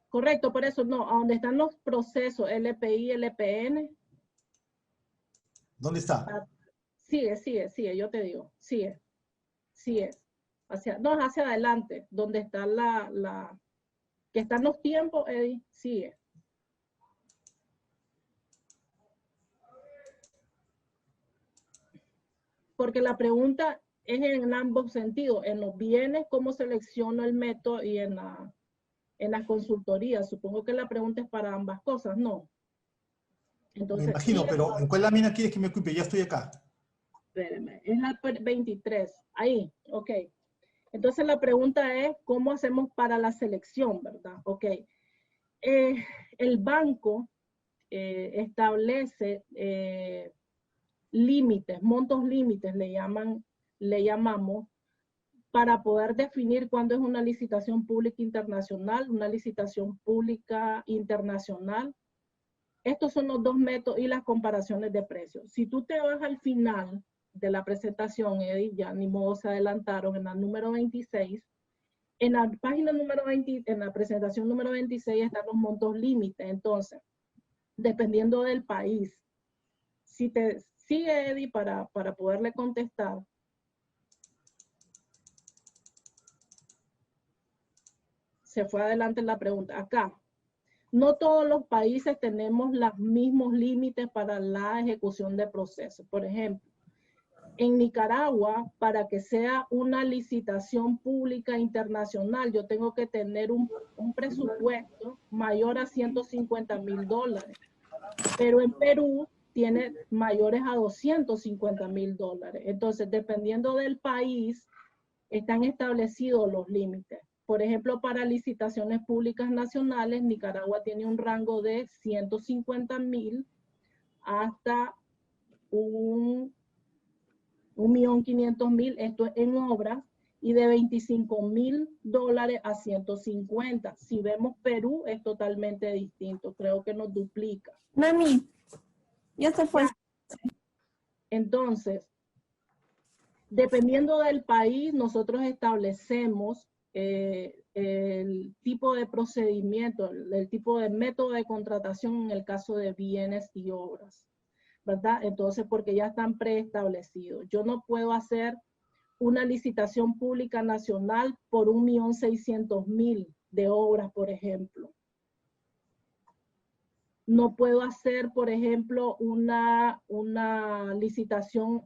S2: Correcto, por eso no, a donde están los procesos LPI, LPN.
S1: ¿Dónde está?
S2: Sigue, yo te digo, sigue. No, hacia adelante, donde está que están los tiempos, Eddie, sigue. Porque la pregunta es en ambos sentidos, en los bienes, cómo selecciono el método, y en las consultorías. Supongo que la pregunta es para ambas cosas, ¿no? Entonces,
S1: Me imagino,
S2: sí,
S1: pero ¿en cuál lámina quieres que me ocupe? Ya estoy acá.
S2: espérenme, es la 23, ahí, ok. Entonces la pregunta es, ¿cómo hacemos para la selección, verdad? Ok, el banco establece límites, montos límites le llamamos, para poder definir cuándo es una licitación pública internacional, una licitación pública internacional. Estos son los dos métodos y las comparaciones de precios. Si tú te vas al final de la presentación, Eddie, ya ni modo se adelantaron, en la número 26, en la página número 20, en la presentación número 26 están los montos límites. Entonces, dependiendo del país, si te sigue, Eddie, para poderle contestar. Se fue adelante la pregunta. Acá, no todos los países tenemos los mismos límites para la ejecución de procesos. Por ejemplo, en Nicaragua, para que sea una licitación pública internacional, yo tengo que tener un presupuesto mayor a $150,000. Pero en Perú tiene mayores a $250,000. Entonces, dependiendo del país, están establecidos los límites. Por ejemplo, para licitaciones públicas nacionales, Nicaragua tiene un rango de 150,000 hasta 1,500,000, esto es en obras, y de $25,000 a 150. Si vemos Perú, es totalmente distinto. Creo que nos duplica.
S5: Mami, ya se fue.
S2: Entonces, dependiendo del país, nosotros establecemos el tipo de procedimiento, el tipo de método de contratación en el caso de bienes y obras, ¿verdad? Entonces, porque ya están preestablecidos. Yo no puedo hacer una licitación pública nacional por 1,600,000 de obras, por ejemplo. No puedo hacer, por ejemplo, una licitación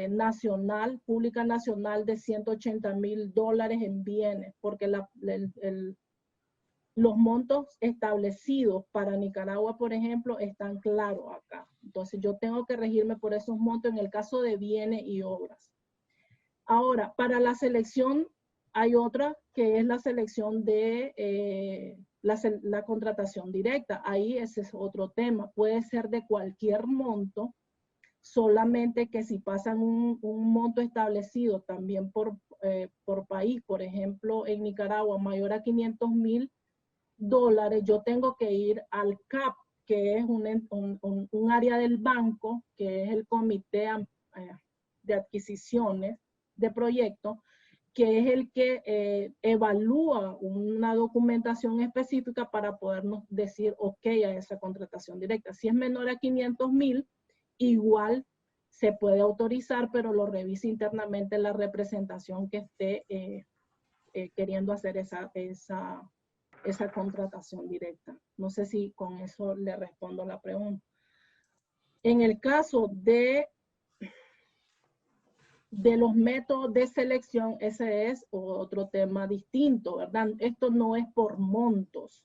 S2: nacional, pública nacional de $180,000 en bienes, porque los montos establecidos para Nicaragua, por ejemplo, están claros acá. Entonces yo tengo que regirme por esos montos en el caso de bienes y obras. Ahora, para la selección hay otra que es la selección de la contratación directa. Ahí ese es otro tema. Puede ser de cualquier monto, solamente que si pasan un monto establecido también por país, por ejemplo, en Nicaragua mayor a $500,000, yo tengo que ir al CAP, que es un área del banco, que es el Comité de Adquisiciones de Proyectos, que es el que evalúa una documentación específica para podernos decir ok a esa contratación directa. Si es menor a 500,000, igual se puede autorizar, pero lo revisa internamente la representación que esté queriendo hacer esa contratación directa. No sé si con eso le respondo la pregunta. En el caso de los métodos de selección, ese es otro tema distinto, ¿verdad? Esto no es por montos.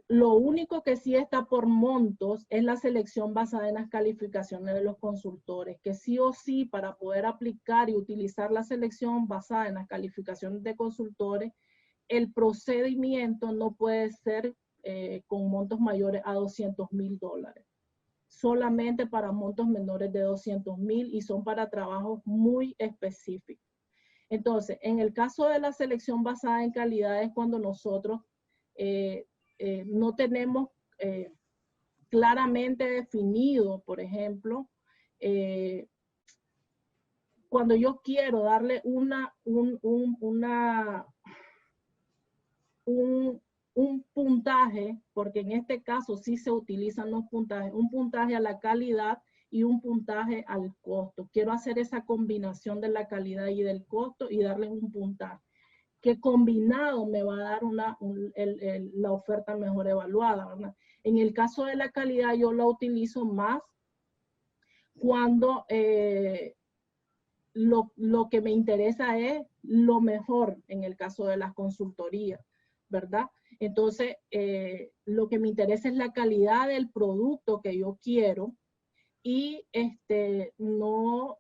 S2: Lo único que sí está por montos es la selección basada en las calificaciones de los consultores, que sí o sí, para poder aplicar y utilizar la selección basada en las calificaciones de consultores, el procedimiento no puede ser con montos mayores a $200,000. Solamente para montos menores de 200,000 y son para trabajos muy específicos. Entonces, en el caso de la selección basada en calidad es cuando nosotros no tenemos claramente definido, por ejemplo, cuando yo quiero darle un puntaje, porque en este caso sí se utilizan los puntajes, un puntaje a la calidad y un puntaje al costo. Quiero hacer esa combinación de la calidad y del costo y darles un puntaje que combinado me va a dar la oferta mejor evaluada, ¿verdad? En el caso de la calidad yo la utilizo más cuando lo que me interesa es lo mejor en el caso de las consultorías, ¿verdad? Entonces, lo que me interesa es la calidad del producto que yo quiero y no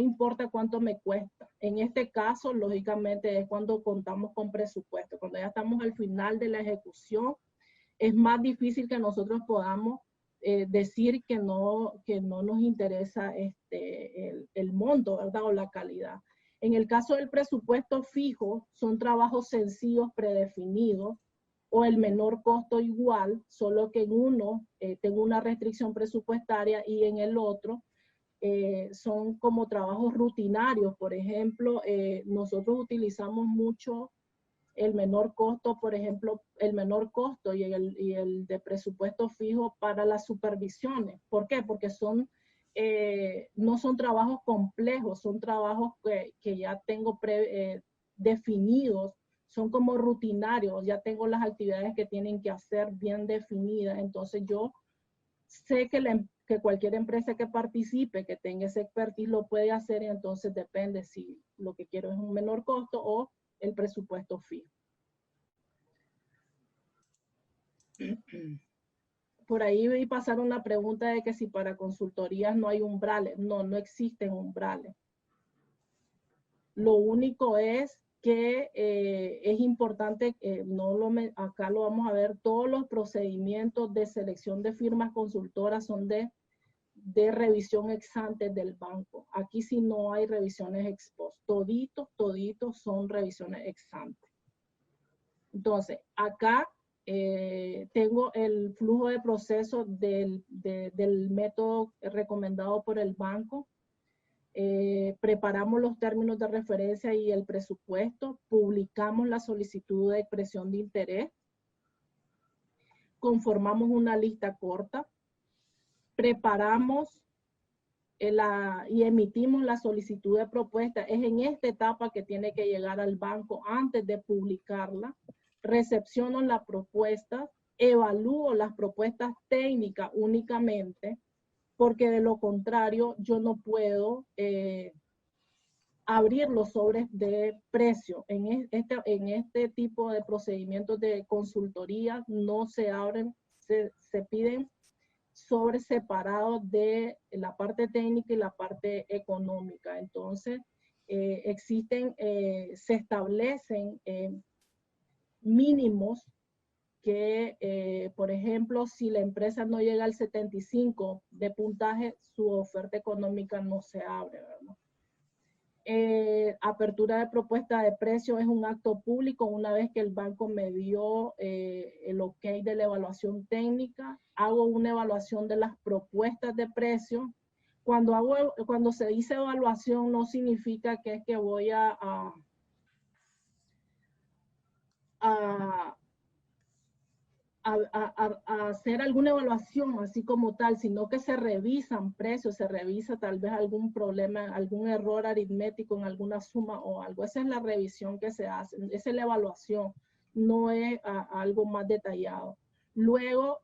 S2: importa cuánto me cuesta. En este caso, lógicamente, es cuando contamos con presupuesto. Cuando ya estamos al final de la ejecución, es más difícil que nosotros podamos decir que no nos interesa el monto, ¿verdad? O la calidad. En el caso del presupuesto fijo, son trabajos sencillos, predefinidos, o el menor costo igual, solo que en uno tengo una restricción presupuestaria y en el otro son como trabajos rutinarios. Por ejemplo, nosotros utilizamos mucho el menor costo, por ejemplo, el menor costo y el de presupuesto fijo para las supervisiones. ¿Por qué? Porque no son trabajos complejos, son trabajos que ya tengo definidos, son como rutinarios, ya tengo las actividades que tienen que hacer bien definidas. Entonces yo sé que cualquier empresa que participe, que tenga ese expertise, lo puede hacer, y entonces depende si lo que quiero es un menor costo o el presupuesto fijo. Por ahí vi pasar una pregunta de que si para consultorías no hay umbrales. No, no existen umbrales. Lo único es que es importante, acá lo vamos a ver, todos los procedimientos de selección de firmas consultoras son de revisión ex ante del banco. Aquí sí no hay revisiones ex post. Toditos son revisiones ex ante. Entonces, acá tengo el flujo de proceso del método recomendado por el banco. Preparamos los términos de referencia y el presupuesto, publicamos la solicitud de expresión de interés, conformamos una lista corta, preparamos y emitimos la solicitud de propuesta. Es en esta etapa que tiene que llegar al banco antes de publicarla. Recepciono las propuestas, evalúo las propuestas técnicas únicamente, porque de lo contrario yo no puedo abrir los sobres de precio. En este tipo de procedimientos de consultoría no se abren, se piden sobres separados de la parte técnica y la parte económica. Entonces, se establecen mínimos que, por ejemplo, si la empresa no llega al 75 de puntaje, su oferta económica no se abre, ¿verdad? Apertura de propuesta de precio es un acto público. Una vez que el banco me dio el ok de la evaluación técnica, hago una evaluación de las propuestas de precio. Cuando se dice evaluación, no significa que es que voy a hacer alguna evaluación así como tal, sino que se revisan precios, se revisa tal vez algún problema, algún error aritmético en alguna suma o algo. Esa es la revisión que se hace, esa es la evaluación, no es algo más detallado. Luego,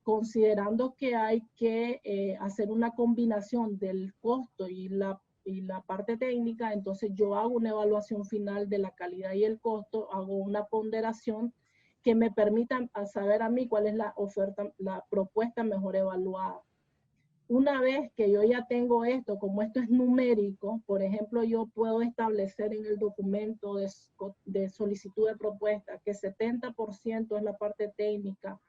S2: considerando que hay que hacer una combinación del costo y la parte técnica, entonces yo hago una evaluación final de la calidad y el costo, hago una ponderación que me permitan saber a mí cuál es la oferta, la propuesta mejor evaluada. Una vez que yo ya tengo esto, como esto es numérico, por ejemplo, yo puedo establecer en el documento de solicitud de propuesta que 70% es la parte técnica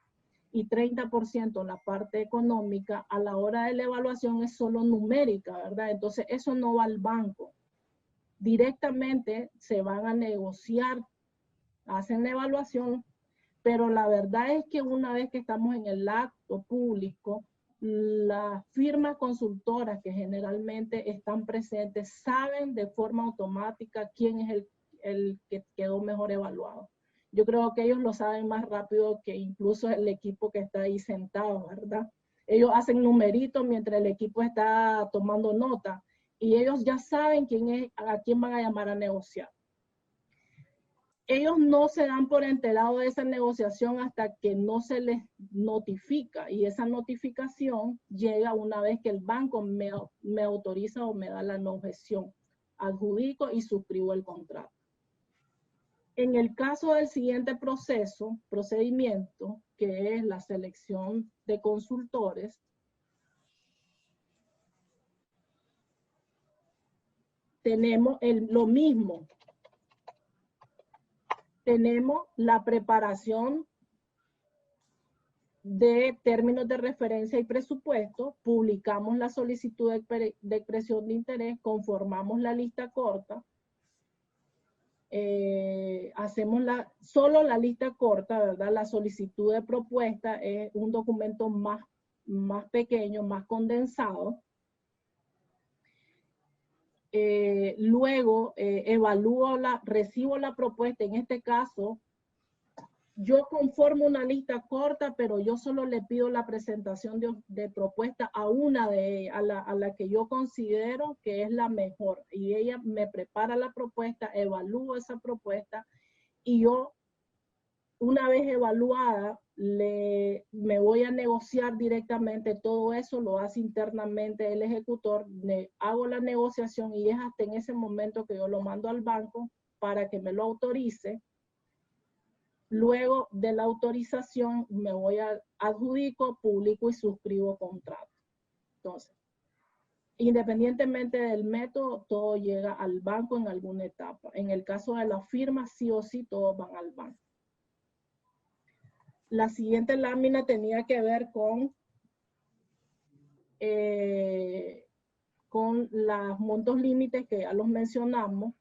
S2: y 30% la parte económica. A la hora de la evaluación es solo numérica, ¿verdad? Entonces eso no va al banco. Directamente se van a negociar, hacen la evaluación, pero la verdad es que una vez que estamos en el acto público, las firmas consultoras que generalmente están presentes saben de forma automática quién es el que quedó mejor evaluado. Yo creo que ellos lo saben más rápido que incluso el equipo que está ahí sentado, ¿verdad? Ellos hacen numeritos mientras el equipo está tomando nota y ellos ya saben a quién van a llamar a negociar. Ellos no se dan por enterado de esa negociación hasta que no se les notifica, y esa notificación llega una vez que el banco me autoriza o me da la no objeción. Adjudico y suscribo el contrato. En el caso del siguiente procedimiento, que es la selección de consultores, tenemos lo mismo. Tenemos la preparación de términos de referencia y presupuesto, publicamos la solicitud de expresión de interés, conformamos la lista corta, hacemos solo la lista corta, ¿verdad? La solicitud de propuesta es un documento más pequeño, más condensado. Luego recibo la propuesta. En este caso, yo conformo una lista corta, pero yo solo le pido la presentación de propuesta a una de ellas, a la que yo considero que es la mejor. Y ella me prepara la propuesta, evalúo esa propuesta y yo, una vez evaluada, me voy a negociar directamente. Todo eso lo hace internamente el ejecutor. Hago la negociación y es hasta en ese momento que yo lo mando al banco para que me lo autorice. Luego de la autorización me voy a adjudico, publico y suscribo contrato. Entonces, independientemente del método, todo llega al banco en alguna etapa. En el caso de la firma, sí o sí, todos van al banco. La siguiente lámina tenía que ver con los montos límites que ya los mencionamos.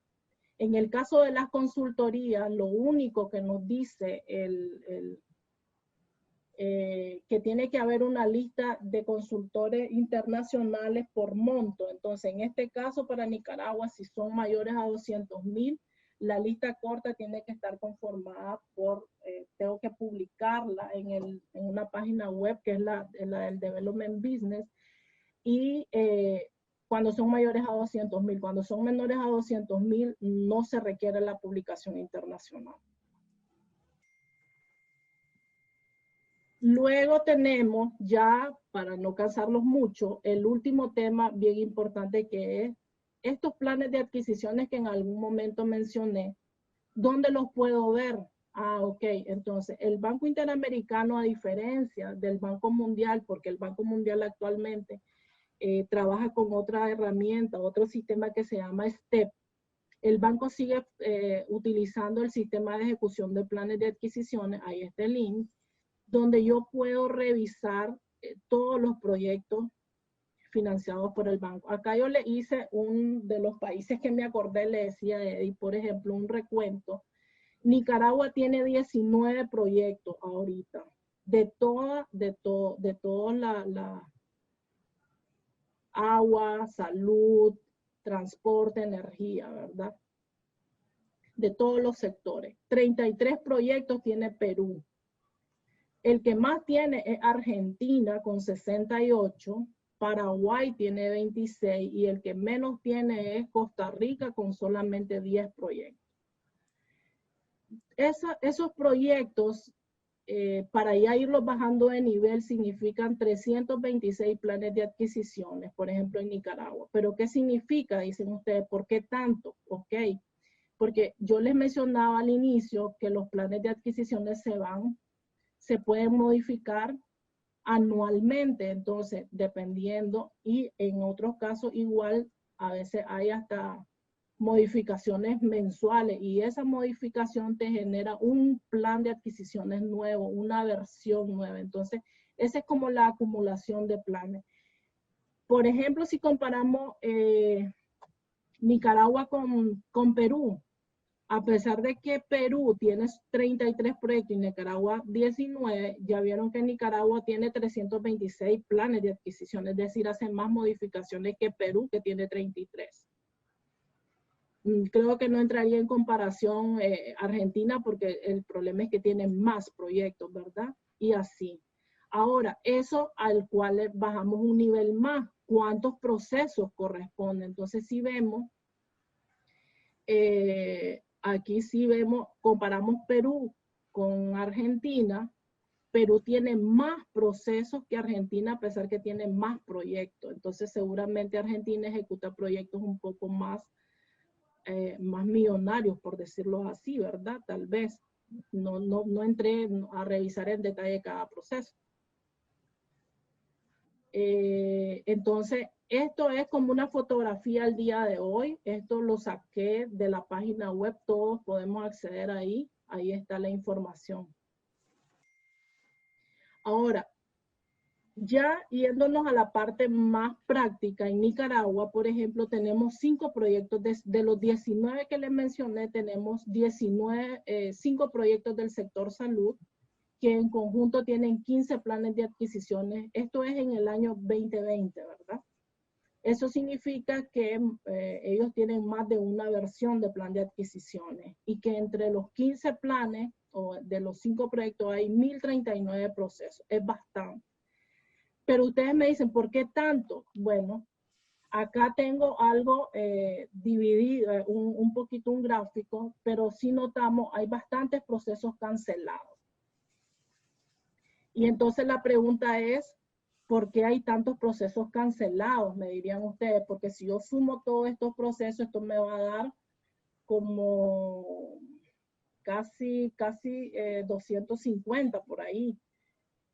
S2: En el caso de las consultorías, lo único que nos dice que tiene que haber una lista de consultores internacionales por monto. Entonces, en este caso para Nicaragua, si son mayores a 200,000, la lista corta tiene que estar conformada tengo que publicarla en una página web que es la del Development Business. Y cuando son mayores a 200,000, cuando son menores a 200,000, no se requiere la publicación internacional. Luego tenemos ya, para no cansarlos mucho, el último tema bien importante, que es estos planes de adquisiciones que en algún momento mencioné. ¿Dónde los puedo ver? Ok, entonces el Banco Interamericano, a diferencia del Banco Mundial, porque el Banco Mundial actualmente trabaja con otra herramienta, otro sistema que se llama STEP. El banco sigue utilizando el sistema de ejecución de planes de adquisiciones, ahí está el link, donde yo puedo revisar todos los proyectos financiados por el banco. Acá yo le hice de los países que me acordé, le decía Eddie, por ejemplo, un recuento. Nicaragua tiene 19 proyectos ahorita, de toda la agua, salud, transporte, energía, ¿verdad? De todos los sectores. 33 proyectos tiene Perú. El que más tiene es Argentina con 68, Paraguay tiene 26 y el que menos tiene es Costa Rica con solamente 10 proyectos. Esos proyectos, para ya irlos bajando de nivel, significan 326 planes de adquisiciones, por ejemplo, en Nicaragua. ¿Pero qué significa? Dicen ustedes, ¿por qué tanto? Ok, porque yo les mencionaba al inicio que los planes de adquisiciones se pueden modificar anualmente, entonces, dependiendo, y en otros casos igual, a veces hay hasta modificaciones mensuales, y esa modificación te genera un plan de adquisiciones nuevo, una versión nueva. Entonces, esa es como la acumulación de planes. Por ejemplo, si comparamos Nicaragua con Perú, a pesar de que Perú tiene 33 proyectos y Nicaragua 19, ya vieron que Nicaragua tiene 326 planes de adquisición, es decir, hace más modificaciones que Perú, que tiene 33. Creo que no entraría en comparación Argentina, porque el problema es que tiene más proyectos, ¿verdad? Y así. Ahora, eso al cual bajamos un nivel más, ¿cuántos procesos corresponden? Entonces, si vemos, aquí sí vemos, comparamos Perú con Argentina. Perú tiene más procesos que Argentina, a pesar que tiene más proyectos. Entonces, seguramente Argentina ejecuta proyectos un poco más más millonarios, por decirlo así, ¿verdad? Tal vez. No entré a revisar en detalle cada proceso. Entonces, esto es como una fotografía al día de hoy. Esto lo saqué de la página web, todos podemos acceder ahí. Ahí está la información. Ahora, ya yéndonos a la parte más práctica, en Nicaragua, por ejemplo, tenemos 5 proyectos, de los 19 que les mencioné, tenemos 5 proyectos del sector salud, que en conjunto tienen 15 planes de adquisiciones. Esto es en el año 2020, ¿verdad? Eso significa que ellos tienen más de una versión de plan de adquisiciones y que entre los 15 planes o de los 5 proyectos hay 1.039 procesos. Es bastante. Pero ustedes me dicen, ¿por qué tanto? Bueno, acá tengo algo dividido, un poquito un gráfico, pero sí notamos, hay bastantes procesos cancelados. Y entonces la pregunta es, ¿por qué hay tantos procesos cancelados? Me dirían ustedes, porque si yo sumo todos estos procesos, esto me va a dar como casi 250 por ahí,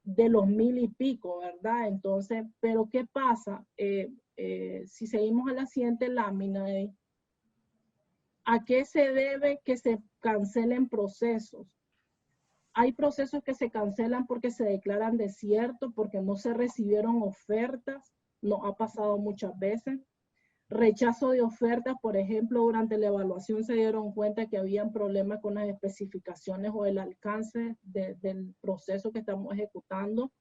S2: de los 1.000 y pico, ¿verdad? Entonces, pero ¿qué pasa? Si seguimos a la siguiente lámina, ¿a qué se debe que se cancelen procesos? Hay procesos que se cancelan porque se declaran desiertos, porque no se recibieron ofertas, nos ha pasado muchas veces. Rechazo de ofertas, por ejemplo, durante la evaluación se dieron cuenta que habían problemas con las especificaciones o el alcance del proceso que estamos ejecutando.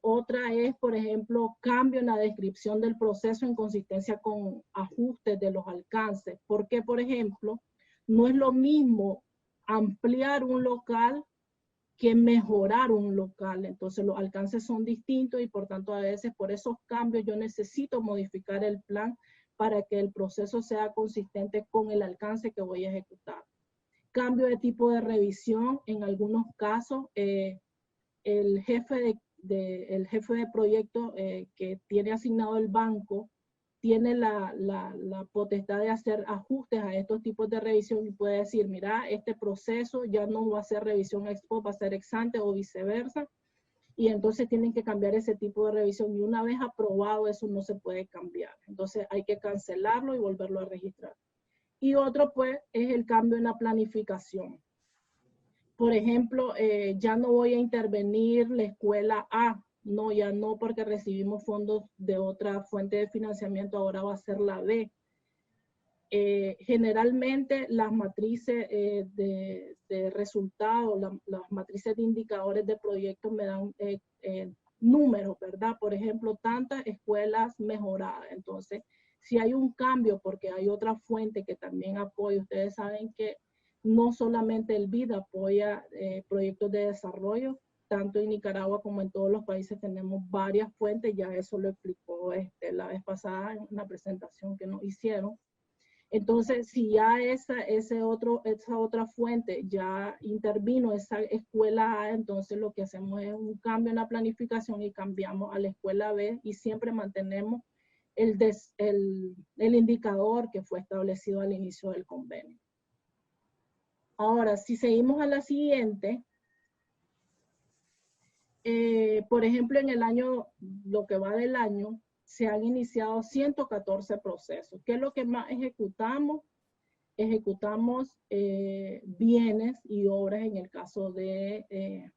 S2: Otra es, por ejemplo, cambio en la descripción del proceso en consistencia con ajustes de los alcances. Porque, por ejemplo, no es lo mismo ampliar un local que mejorar un local. Entonces los alcances son distintos y por tanto a veces por esos cambios yo necesito modificar el plan para que el proceso sea consistente con el alcance que voy a ejecutar. Cambio de tipo de revisión, en algunos casos el jefe de proyecto que tiene asignado el banco tiene la potestad de hacer ajustes a estos tipos de revisión y puede decir, mira, este proceso ya no va a ser revisión ex post, va a ser ex ante o viceversa. Y entonces tienen que cambiar ese tipo de revisión y una vez aprobado eso no se puede cambiar. Entonces hay que cancelarlo y volverlo a registrar. Y otro pues es el cambio en la planificación. Por ejemplo, ya no voy a intervenir la escuela A. No, ya no, porque recibimos fondos de otra fuente de financiamiento, ahora va a ser la B. Generalmente las matrices de resultados, las matrices de indicadores de proyectos me dan números, ¿verdad? Por ejemplo, tantas escuelas mejoradas. Entonces, si hay un cambio porque hay otra fuente que también apoya, ustedes saben que no solamente el BID apoya proyectos de desarrollo, tanto en Nicaragua como en todos los países tenemos varias fuentes, ya eso lo explicó la vez pasada en una presentación que nos hicieron. Entonces, si ya esa otra fuente ya intervino, esa escuela A, entonces lo que hacemos es un cambio en la planificación y cambiamos a la escuela B y siempre mantenemos el indicador que fue establecido al inicio del convenio. Ahora, si seguimos a la siguiente, por ejemplo, en el año, lo que va del año, se han iniciado 114 procesos. ¿Qué es lo que más ejecutamos? Ejecutamos bienes y obras en el caso de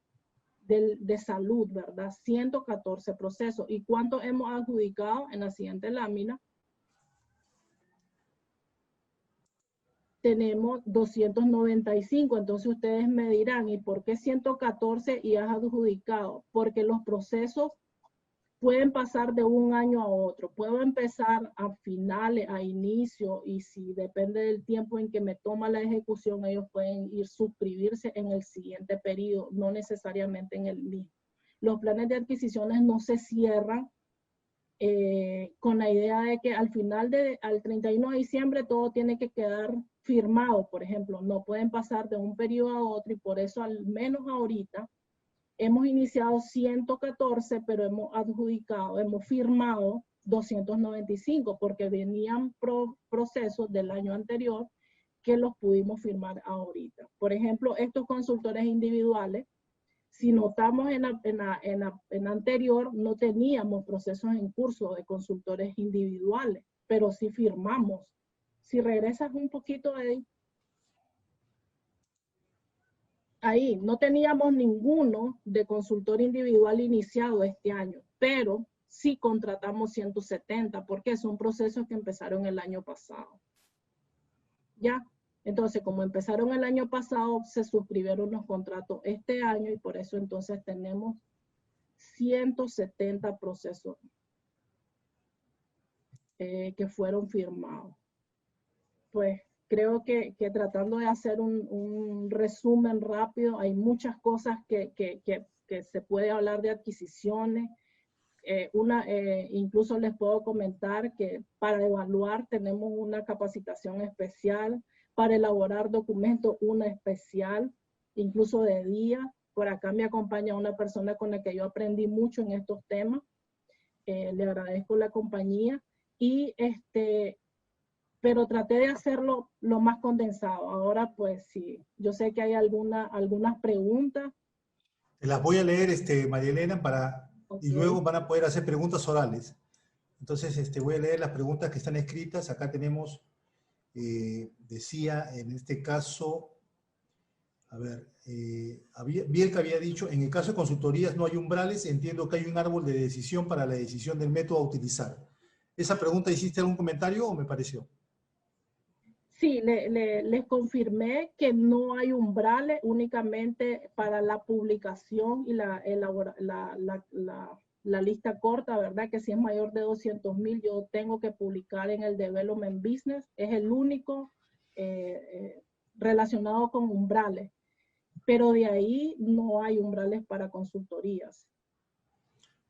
S2: salud, ¿verdad? 114 procesos. ¿Y cuántos hemos adjudicado? En la siguiente lámina tenemos 295. Entonces ustedes me dirán, ¿y por qué 114 y has adjudicado? Porque los procesos pueden pasar de un año a otro. Puedo empezar a finales, a inicio, y si depende del tiempo en que me toma la ejecución, ellos pueden suscribirse en el siguiente periodo, no necesariamente en el mismo. Los planes de adquisiciones no se cierran con la idea de que al final, al 31 de diciembre, todo tiene que quedar firmado, por ejemplo. No pueden pasar de un periodo a otro y por eso, al menos ahorita, hemos iniciado 114, pero hemos adjudicado, hemos firmado 295, porque venían procesos del año anterior que los pudimos firmar ahorita. Por ejemplo, estos consultores individuales, si notamos en anterior, no teníamos procesos en curso de consultores individuales, pero sí firmamos. Si regresas un poquito ahí, no teníamos ninguno de consultor individual iniciado este año, pero sí contratamos 170, porque son procesos que empezaron el año pasado. ¿Ya? Entonces, como empezaron el año pasado, se suscribieron los contratos este año y por eso entonces tenemos 170 procesos que fueron firmados. Pues creo que tratando de hacer un resumen rápido, hay muchas cosas que se puede hablar de adquisiciones. Incluso les puedo comentar que para evaluar tenemos una capacitación especial, para elaborar documentos una especial, incluso de día. Por acá me acompaña una persona con la que yo aprendí mucho en estos temas. Le agradezco la compañía. Pero traté de hacerlo lo más condensado. Ahora, pues sí, yo sé que hay algunas preguntas.
S1: Te las voy a leer, María Elena,
S2: Okay.
S1: Y luego van a poder hacer preguntas orales. Entonces, voy a leer las preguntas que están escritas. Acá tenemos, decía, en este caso, a ver, Bielka había dicho, en el caso de consultorías no hay umbrales, entiendo que hay un árbol de decisión para la decisión del método a utilizar. ¿Esa pregunta hiciste algún comentario o me pareció?
S2: Sí, les confirmé que no hay umbrales, únicamente para la publicación y la lista corta, ¿verdad? Que si es mayor de 200,000, yo tengo que publicar en el Development Business. Es el único relacionado con umbrales. Pero de ahí no hay umbrales para consultorías.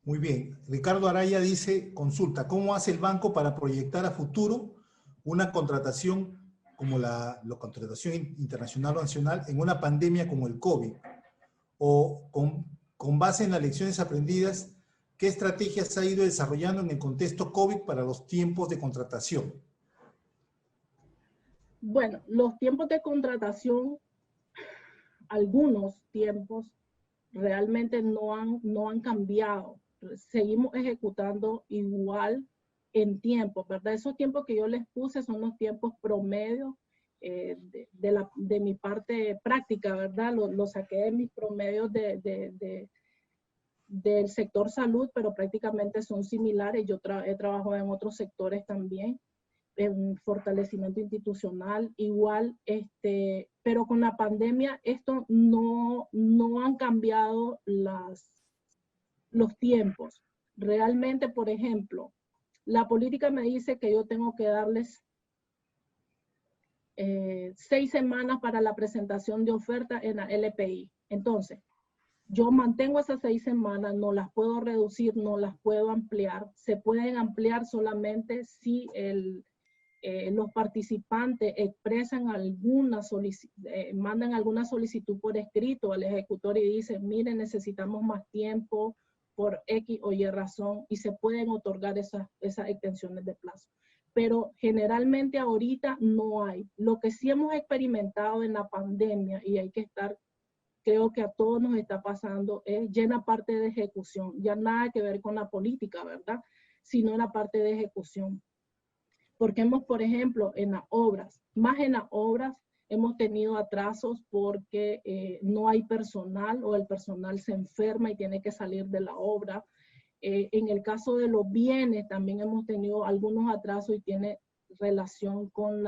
S1: Muy bien. Ricardo Araya dice, consulta, ¿cómo hace el banco para proyectar a futuro una contratación como la contratación internacional o nacional en una pandemia como el COVID? O con base en las lecciones aprendidas, ¿qué estrategias ha ido desarrollando en el contexto COVID para los tiempos de contratación?
S2: Bueno, los tiempos de contratación, algunos tiempos realmente no han cambiado. Seguimos ejecutando igual en tiempo, ¿verdad? Esos tiempos que yo les puse son los tiempos promedios de mi parte práctica, ¿verdad? Lo saqué de mis promedios del sector salud, pero prácticamente son similares. Yo he trabajado en otros sectores también, en fortalecimiento institucional, igual, pero con la pandemia esto no han cambiado los tiempos. Realmente, por ejemplo, la política me dice que yo tengo que darles 6 semanas para la presentación de oferta en la LPI. Entonces, yo mantengo esas 6 semanas, no las puedo reducir, no las puedo ampliar. Se pueden ampliar solamente si los participantes expresan mandan alguna solicitud por escrito al ejecutor y dicen, miren, necesitamos más tiempo por X o Y razón, y se pueden otorgar esas extensiones de plazo. Pero generalmente ahorita no hay. Lo que sí hemos experimentado en la pandemia, y hay que estar, creo que a todos nos está pasando, es llena parte de ejecución. Ya nada que ver con la política, ¿verdad? Sino en la parte de ejecución. Porque por ejemplo, en las obras, hemos tenido atrasos porque no hay personal o el personal se enferma y tiene que salir de la obra. En el caso de los bienes también hemos tenido algunos atrasos y tiene relación con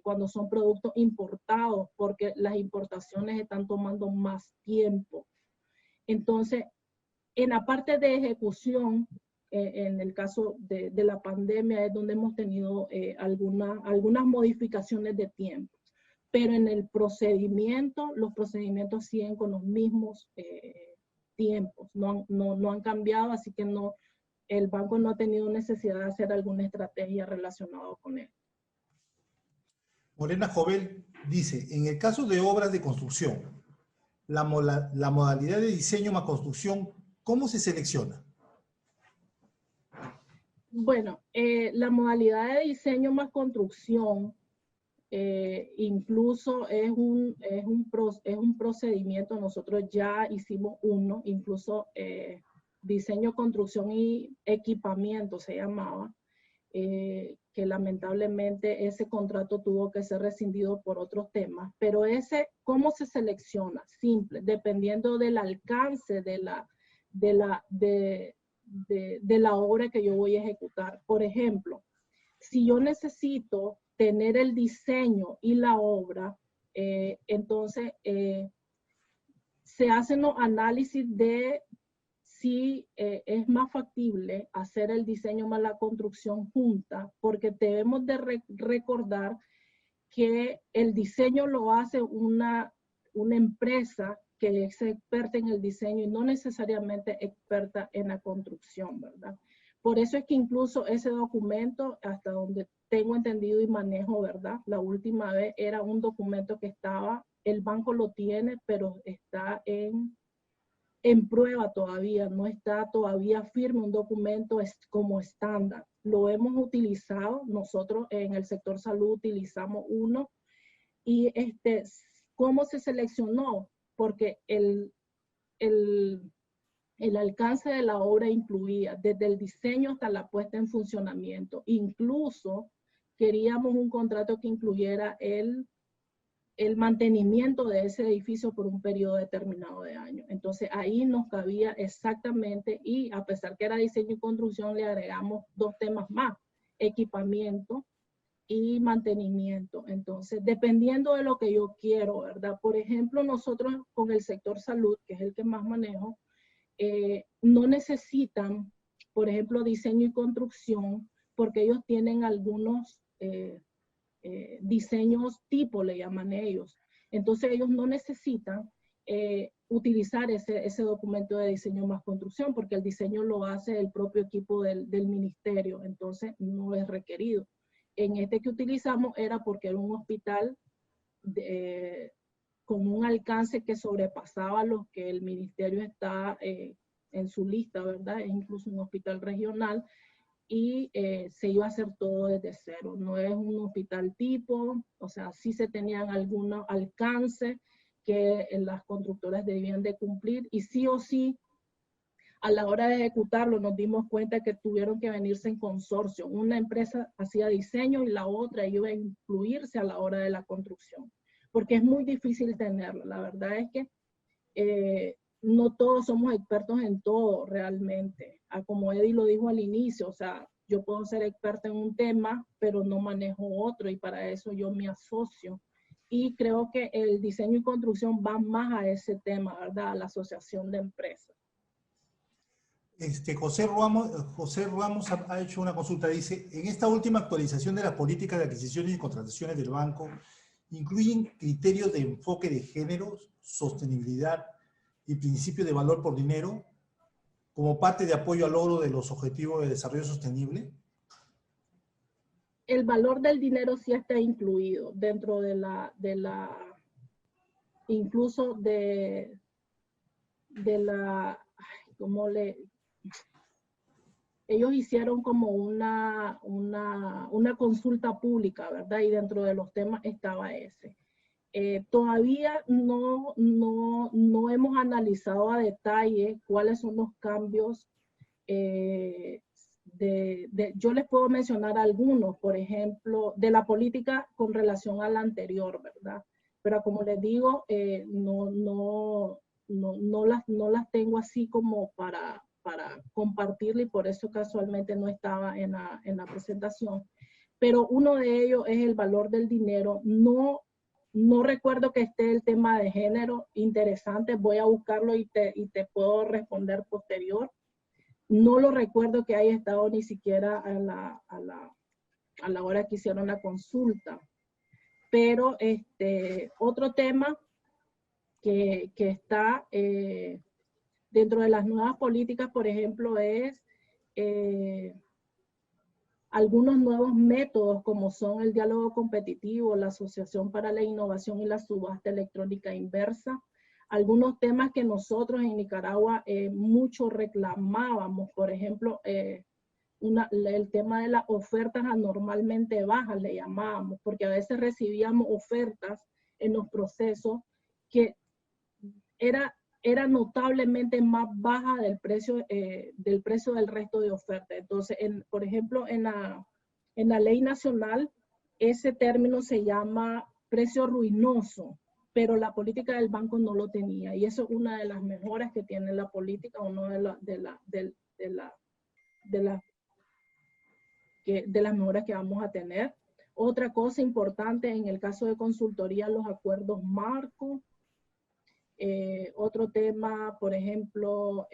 S2: cuando son productos importados, porque las importaciones están tomando más tiempo. Entonces, en la parte de ejecución, en el caso de la pandemia es donde hemos tenido algunas modificaciones de tiempo. Pero en el procedimiento, los procedimientos siguen con los mismos tiempos, no han cambiado, así que el banco no ha tenido necesidad de hacer alguna estrategia relacionada con él.
S1: Morena Jovel dice, en el caso de obras de construcción, la modalidad de diseño más construcción, ¿cómo se selecciona?
S2: Bueno, la modalidad de diseño más construcción incluso es un procedimiento. Nosotros ya hicimos uno, incluso diseño, construcción y equipamiento se llamaba, que lamentablemente ese contrato tuvo que ser rescindido por otros temas, pero ese, ¿cómo se selecciona? Simple, dependiendo del alcance de la obra que yo voy a ejecutar. Por ejemplo, si yo necesito tener el diseño y la obra, entonces se hacen los análisis de si es más factible hacer el diseño más la construcción junta, porque debemos de recordar que el diseño lo hace una empresa que es experta en el diseño y no necesariamente experta en la construcción, ¿verdad? Por eso es que incluso ese documento, hasta donde tengo entendido y manejo, ¿verdad? La última vez era un documento que estaba, el banco lo tiene, pero está en prueba todavía, no está todavía firme un documento como estándar. Lo hemos utilizado, nosotros en el sector salud utilizamos uno, y ¿cómo se seleccionó? Porque el alcance de la obra incluía desde el diseño hasta la puesta en funcionamiento. Incluso queríamos un contrato que incluyera el mantenimiento de ese edificio por un periodo determinado de años. Entonces ahí nos cabía exactamente, y a pesar que era diseño y construcción, le agregamos dos temas más: equipamiento y mantenimiento. Entonces, dependiendo de lo que yo quiero, ¿verdad? Por ejemplo, nosotros con el sector salud, que es el que más manejo, no necesitan, por ejemplo, diseño y construcción, porque ellos tienen algunos diseños tipo, le llaman ellos. Entonces ellos no necesitan utilizar ese documento de diseño más construcción, porque el diseño lo hace el propio equipo del ministerio, entonces no es requerido. En este que utilizamos era porque era un hospital con un alcance que sobrepasaba lo que el ministerio está en su lista, ¿verdad? Es incluso un hospital regional, y se iba a hacer todo desde cero. No es un hospital tipo, o sea, sí se tenían algunos alcances que las constructoras debían de cumplir, y sí o sí, a la hora de ejecutarlo nos dimos cuenta que tuvieron que venirse en consorcio. Una empresa hacía diseño y la otra iba a incluirse a la hora de la construcción, porque es muy difícil tenerlo. La verdad es que no todos somos expertos en todo realmente. Como Eddie lo dijo al inicio, o sea, yo puedo ser experta en un tema, pero no manejo otro, y para eso yo me asocio. Y creo que el diseño y construcción va más a ese tema, ¿verdad? A la asociación de empresas.
S1: José Ramos ha hecho una consulta, dice: en esta última actualización de las políticas de adquisiciones y contrataciones del banco, ¿incluyen criterios de enfoque de género, sostenibilidad y principio de valor por dinero como parte de apoyo al logro de los objetivos de desarrollo sostenible?
S2: El valor del dinero sí está incluido dentro incluso de la, ¿cómo le? Ellos hicieron como una consulta pública, ¿verdad? Y dentro de los temas estaba ese. Todavía no hemos analizado a detalle cuáles son los cambios. Yo les puedo mencionar algunos, por ejemplo, de la política con relación a la anterior, ¿verdad? Pero como les digo, no las tengo así como para compartirla, y por eso casualmente no estaba en la presentación. Pero uno de ellos es el valor del dinero. No recuerdo que esté el tema de género. Interesante, voy a buscarlo y te puedo responder posterior. No lo recuerdo que haya estado ni siquiera a la hora que hicieron la consulta. Pero otro tema que está dentro de las nuevas políticas, por ejemplo, es algunos nuevos métodos, como son el diálogo competitivo, la Asociación para la Innovación y la Subasta Electrónica Inversa. Algunos temas que nosotros en Nicaragua mucho reclamábamos, por ejemplo, el tema de las ofertas anormalmente bajas, le llamábamos, porque a veces recibíamos ofertas en los procesos que era notablemente más baja del precio del resto de ofertas. Entonces, por ejemplo, en la ley nacional, ese término se llama precio ruinoso, pero la política del banco no lo tenía. Y eso es una de las mejoras que tiene la política, una de las mejoras que vamos a tener. Otra cosa importante en el caso de consultoría, los acuerdos marco. Otro tema, por ejemplo,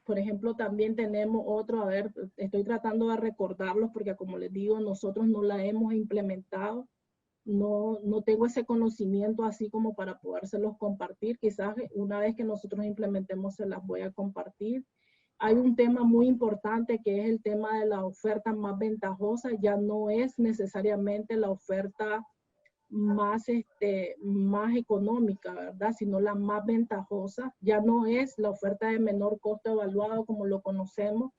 S2: por ejemplo, también tenemos otro, a ver, estoy tratando de recordarlos porque como les digo, nosotros no la hemos implementado, no tengo ese conocimiento así como para podérselos compartir, quizás una vez que nosotros implementemos se las voy a compartir. Hay un tema muy importante que es el tema de la oferta más ventajosa, ya no es necesariamente la oferta más económica, ¿verdad? Sino la más ventajosa. Ya no es la oferta de menor costo evaluado como lo conocemos,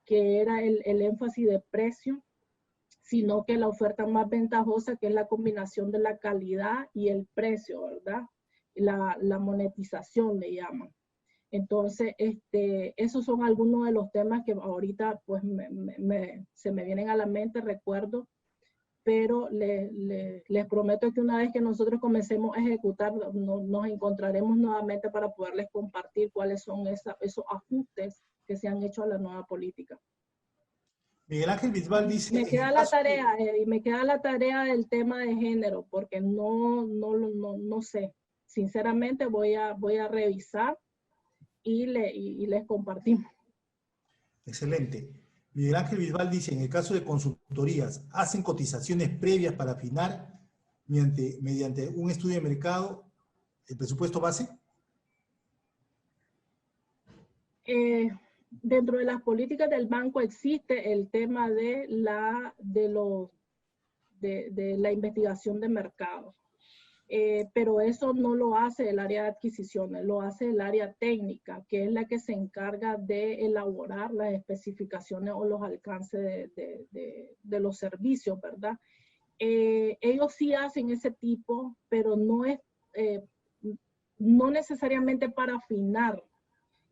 S2: que era el énfasis de precio, sino que la oferta más ventajosa, que es la combinación de la calidad y el precio, ¿verdad? La monetización le llaman. Entonces, esos son algunos de los temas que ahorita pues se me vienen a la mente, recuerdo, pero les prometo que una vez que nosotros comencemos a ejecutar, nos encontraremos nuevamente para poderles compartir cuáles son esos ajustes que se han hecho a la nueva política.
S1: Miguel Ángel Bisbal dice...
S2: Me queda la tarea, y me queda la tarea del tema de género, porque no sé. Sinceramente voy a revisar y les compartimos.
S1: Excelente. Miguel Ángel Bisbal dice, en el caso de consultorías, ¿hacen cotizaciones previas para afinar mediante un estudio de mercado el presupuesto base?
S2: Dentro de las políticas del banco existe el tema de la investigación de mercado. Pero eso no lo hace el área de adquisiciones, lo hace el área técnica, que es la que se encarga de elaborar las especificaciones o los alcances de los servicios, ¿verdad? Ellos sí hacen ese tipo, pero no necesariamente para afinar,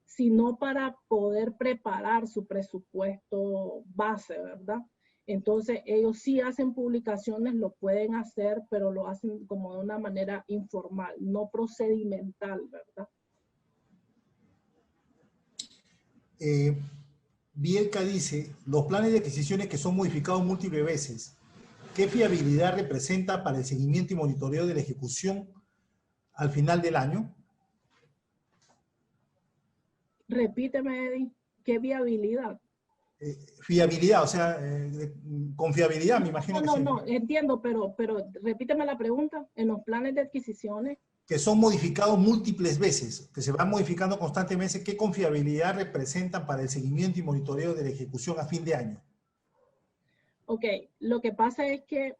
S2: sino para poder preparar su presupuesto base, ¿verdad? Entonces, ellos sí hacen publicaciones, lo pueden hacer, pero lo hacen como de una manera informal, no procedimental, ¿verdad?
S1: Bielka dice, los planes de adquisiciones que son modificados múltiples veces, ¿qué fiabilidad representa para el seguimiento y monitoreo de la ejecución al final del año?
S2: Repíteme, Eddie, ¿qué viabilidad?
S1: Fiabilidad, o sea, confiabilidad, me imagino que sí.
S2: No, entiendo, pero repíteme la pregunta. En los planes de adquisiciones.
S1: Que son modificados múltiples veces, que se van modificando constantemente, ¿qué confiabilidad representan para el seguimiento y monitoreo de la ejecución a fin de año?
S2: Ok, lo que pasa es que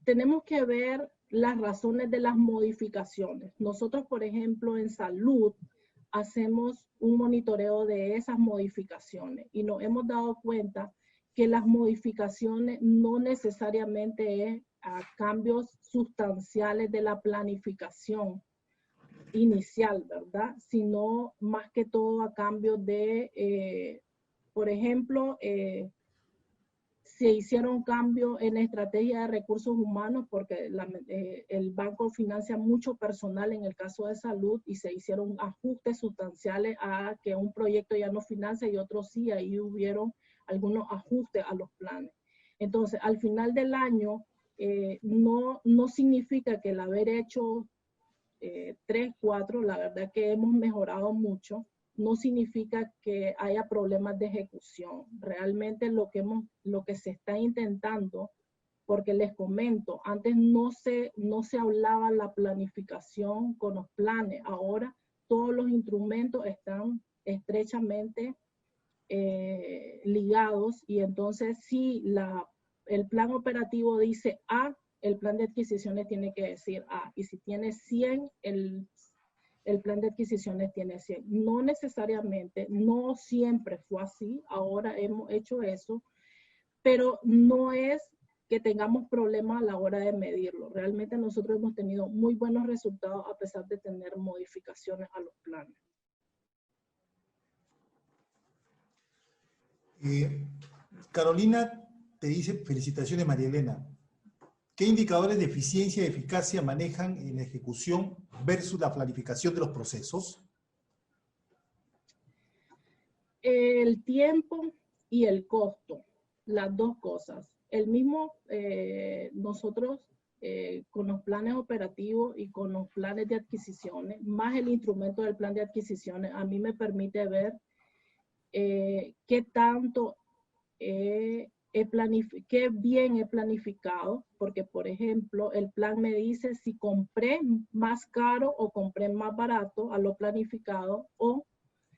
S2: tenemos que ver las razones de las modificaciones. Nosotros, por ejemplo, en salud, hacemos un monitoreo de esas modificaciones y nos hemos dado cuenta que las modificaciones no necesariamente es a cambios sustanciales de la planificación inicial, ¿verdad? Sino más que todo a cambios de, por ejemplo, se hicieron cambios en la estrategia de recursos humanos porque el banco financia mucho personal en el caso de salud y se hicieron ajustes sustanciales a que un proyecto ya no financia y otro sí, ahí hubieron algunos ajustes a los planes. Entonces, al final del año, no significa que el haber hecho 3, 4, la verdad que hemos mejorado mucho, no significa que haya problemas de ejecución. Realmente lo que se está intentando, porque les comento, antes no se hablaba la planificación con los planes, ahora todos los instrumentos están estrechamente ligados y entonces si el plan operativo dice A, el plan de adquisiciones tiene que decir, y si tiene 100, el plan de adquisiciones tiene 100. No necesariamente, no siempre fue así, ahora hemos hecho eso, pero no es que tengamos problemas a la hora de medirlo. Realmente nosotros hemos tenido muy buenos resultados a pesar de tener modificaciones a los planes.
S1: Carolina te dice, felicitaciones María Elena. ¿Qué indicadores de eficiencia y eficacia manejan en la ejecución versus la planificación de los procesos?
S2: El tiempo y el costo, las dos cosas. El mismo, nosotros con los planes operativos y con los planes de adquisiciones, más el instrumento del plan de adquisiciones, a mí me permite ver qué tanto qué bien he planificado, porque por ejemplo, el plan me dice si compré más caro o compré más barato a lo planificado, o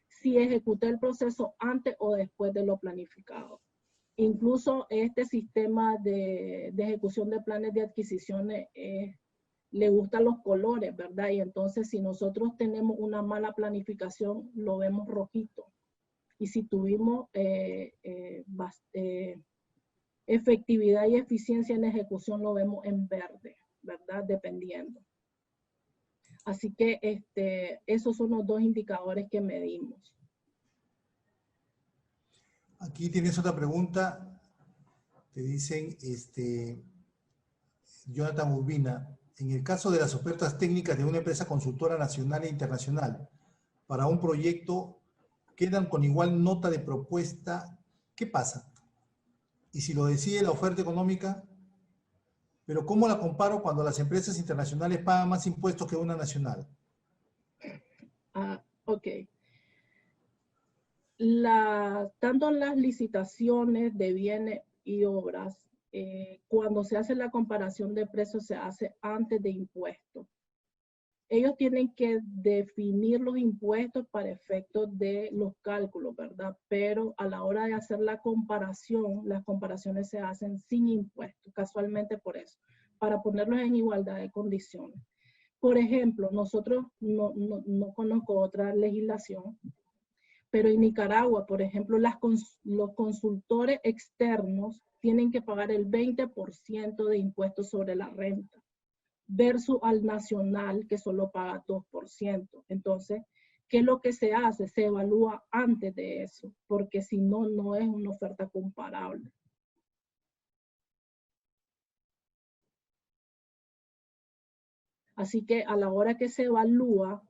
S2: si ejecuté el proceso antes o después de lo planificado. Incluso este sistema de ejecución de planes de adquisiciones le gustan los colores, ¿verdad? Y entonces si nosotros tenemos una mala planificación, lo vemos rojito. Y si tuvimos efectividad y eficiencia en ejecución, lo vemos en verde, ¿verdad? Dependiendo. Así que esos son los dos indicadores que medimos.
S1: Aquí tienes otra pregunta. Te dicen, Jonathan Urbina, en el caso de las ofertas técnicas de una empresa consultora nacional e internacional para un proyecto, quedan con igual nota de propuesta, ¿qué pasa? Y si lo decide la oferta económica, ¿pero cómo la comparo cuando las empresas internacionales pagan más impuestos que una nacional?
S2: Ok. Tanto en las licitaciones de bienes y obras, cuando se hace la comparación de precios, se hace antes de impuestos. Ellos tienen que definir los impuestos para efectos de los cálculos, ¿verdad? Pero a la hora de hacer la comparación, las comparaciones se hacen sin impuestos, casualmente por eso, para ponerlos en igualdad de condiciones. Por ejemplo, nosotros no conozco otra legislación, pero en Nicaragua, por ejemplo, los consultores externos tienen que pagar el 20% de impuestos sobre la renta, versus al nacional que solo paga 2%. Entonces, ¿qué es lo que se hace? Se evalúa antes de eso, porque si no, no es una oferta comparable. Así que a la hora que se evalúa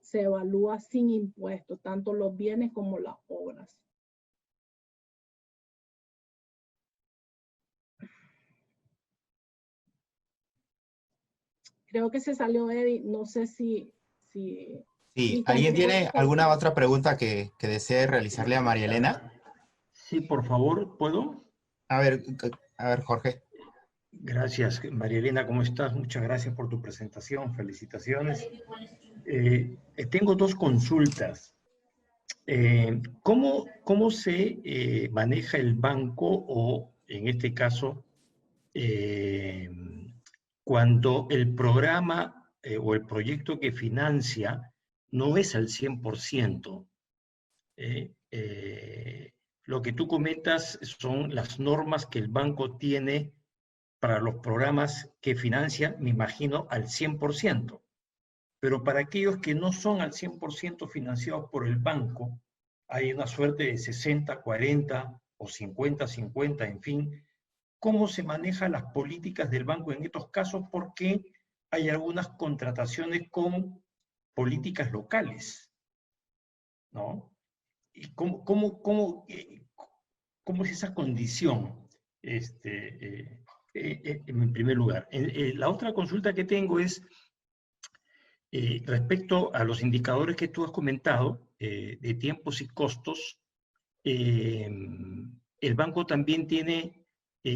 S2: sin impuestos, tanto los bienes como las obras. Creo que se salió Eddie, no sé si
S6: Sí, ¿alguien tiene alguna otra pregunta que desee realizarle a María Elena?
S7: Sí, por favor, ¿puedo?
S6: A ver, Jorge.
S7: Gracias, María Elena, ¿cómo estás? Muchas gracias por tu presentación, felicitaciones. Tengo dos consultas. ¿Cómo se maneja el banco o, en este caso, cuando el programa o el proyecto que financia no es al 100%? Lo que tú comentas son las normas que el banco tiene para los programas que financia, me imagino, al 100%. Pero para aquellos que no son al 100% financiados por el banco, hay una suerte de 60-40 o 50-50, en fin. ¿Cómo se manejan las políticas del banco en estos casos? Porque hay algunas contrataciones con políticas locales, ¿no? ¿Y cómo es esa condición? En primer lugar. La otra consulta que tengo es respecto a los indicadores que tú has comentado de tiempos y costos. El banco también tiene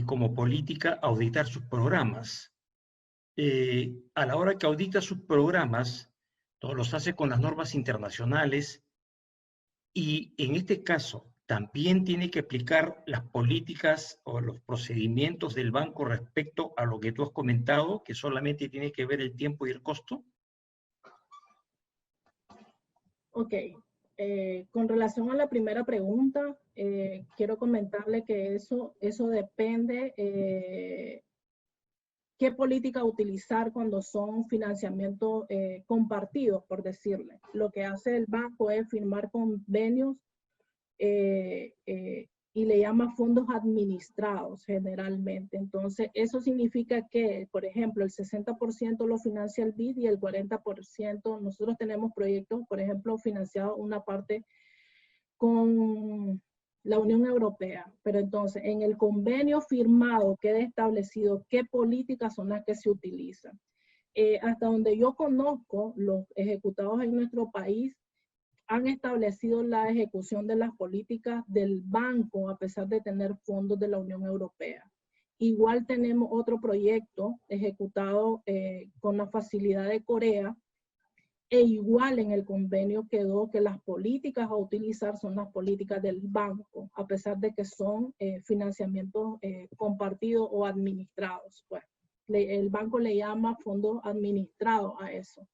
S7: como política auditar sus programas. A la hora que audita sus programas, los hace con las normas internacionales, y en este caso, también tiene que aplicar las políticas o los procedimientos del banco respecto a lo que tú has comentado, que solamente tiene que ver el tiempo y el costo?
S2: Ok. Con relación a la primera pregunta, quiero comentarle que eso depende qué política utilizar cuando son financiamientos compartidos, por decirle. Lo que hace el banco es firmar convenios y le llama fondos administrados generalmente. Entonces, eso significa que, por ejemplo, el 60% lo financia el BID y el 40%, nosotros tenemos proyectos, por ejemplo, financiados una parte con la Unión Europea, pero entonces en el convenio firmado queda establecido qué políticas son las que se utilizan. Hasta donde yo conozco, los ejecutados en nuestro país han establecido la ejecución de las políticas del banco a pesar de tener fondos de la Unión Europea. Igual tenemos otro proyecto ejecutado con la facilidad de Corea, e igual en el convenio quedó que las políticas a utilizar son las políticas del banco, a pesar de que son financiamientos compartidos o administrados. Pues, el banco le llama fondos administrados a eso.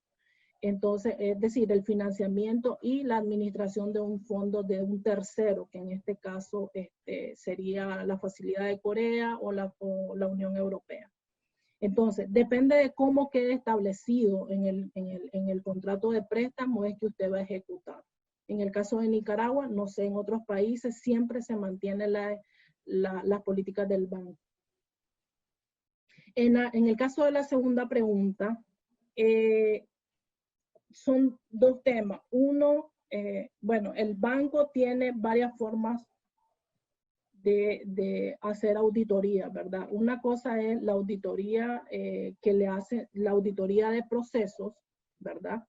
S2: Entonces, es decir, el financiamiento y la administración de un fondo de un tercero, que en este caso sería la facilidad de Corea o la Unión Europea. Entonces, depende de cómo quede establecido en el contrato de préstamo es que usted va a ejecutar. En el caso de Nicaragua, no sé, en otros países siempre se mantiene las políticas del banco. En el caso de la segunda pregunta, son dos temas. Uno, bueno, el banco tiene varias formas de hacer auditoría, ¿verdad? Una cosa es la auditoría que le hace, la auditoría de procesos, ¿verdad?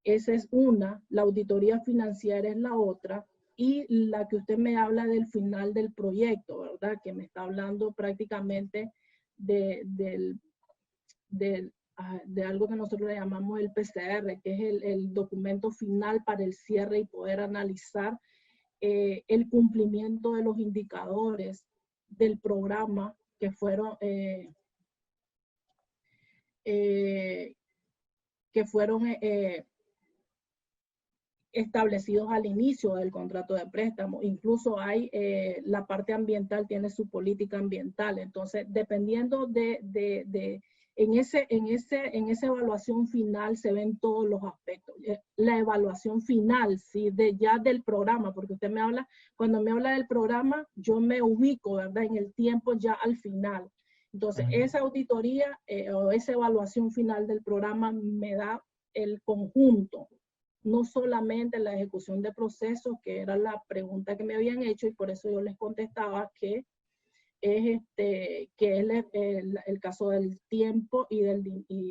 S2: Esa es una, la auditoría financiera es la otra, y la que usted me habla del final del proyecto, ¿verdad? Que me está hablando prácticamente de algo que nosotros le llamamos el PCR, que es el documento final para el cierre y poder analizar el cumplimiento de los indicadores del programa que fueron establecidos al inicio del contrato de préstamo. Incluso hay la parte ambiental tiene su política ambiental. Entonces, dependiendo en esa evaluación final se ven todos los aspectos. La evaluación final, ¿sí? Ya del programa, porque usted me habla, cuando me habla del programa, yo me ubico, ¿verdad? En el tiempo ya al final. Entonces, esa auditoría o esa evaluación final del programa me da el conjunto, no solamente la ejecución de procesos, que era la pregunta que me habían hecho, y por eso yo les contestaba que es el caso del tiempo y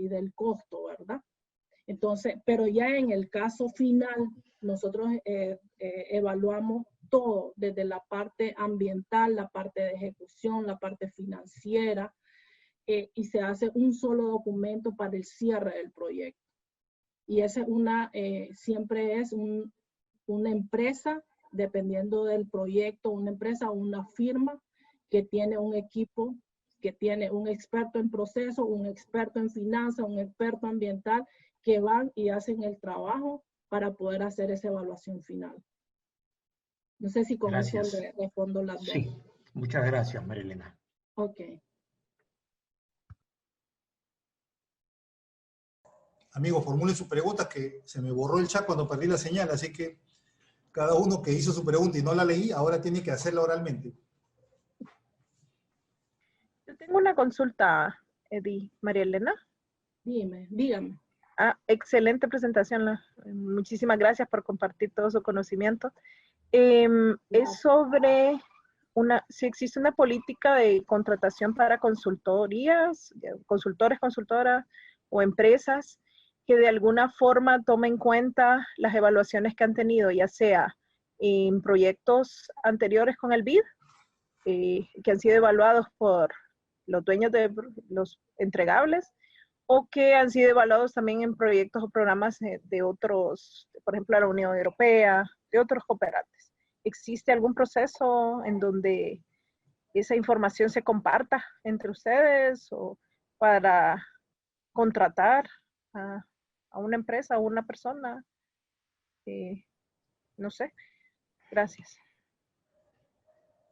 S2: del costo, ¿verdad? Entonces, pero ya en el caso final, nosotros evaluamos todo, desde la parte ambiental, la parte de ejecución, la parte financiera, y se hace un solo documento para el cierre del proyecto. Y esa siempre es una empresa, dependiendo del proyecto, una empresa o una firma que tiene un equipo, que tiene un experto en proceso, un experto en finanzas, un experto ambiental, que van y hacen el trabajo para poder hacer esa evaluación final. No sé si con eso le respondo las dos.
S7: Sí, muchas gracias, María Elena.
S2: Ok.
S1: Amigos, formulen sus preguntas, que se me borró el chat cuando perdí la señal, así que cada uno que hizo su pregunta y no la leí, ahora tiene que hacerla oralmente.
S8: Yo tengo una consulta, Eddie. María Elena.
S2: Dígame.
S8: Excelente presentación. Muchísimas gracias por compartir todo su conocimiento. Es sobre si existe una política de contratación para consultorías, consultores, consultoras o empresas que de alguna forma tomen en cuenta las evaluaciones que han tenido, ya sea en proyectos anteriores con el BID, que han sido evaluados por los dueños de los entregables, o que han sido evaluados también en proyectos o programas de otros, por ejemplo, la Unión Europea, de otros cooperantes. ¿existe algún proceso en donde esa información se comparta entre ustedes o para contratar a una empresa o una persona? No sé. Gracias.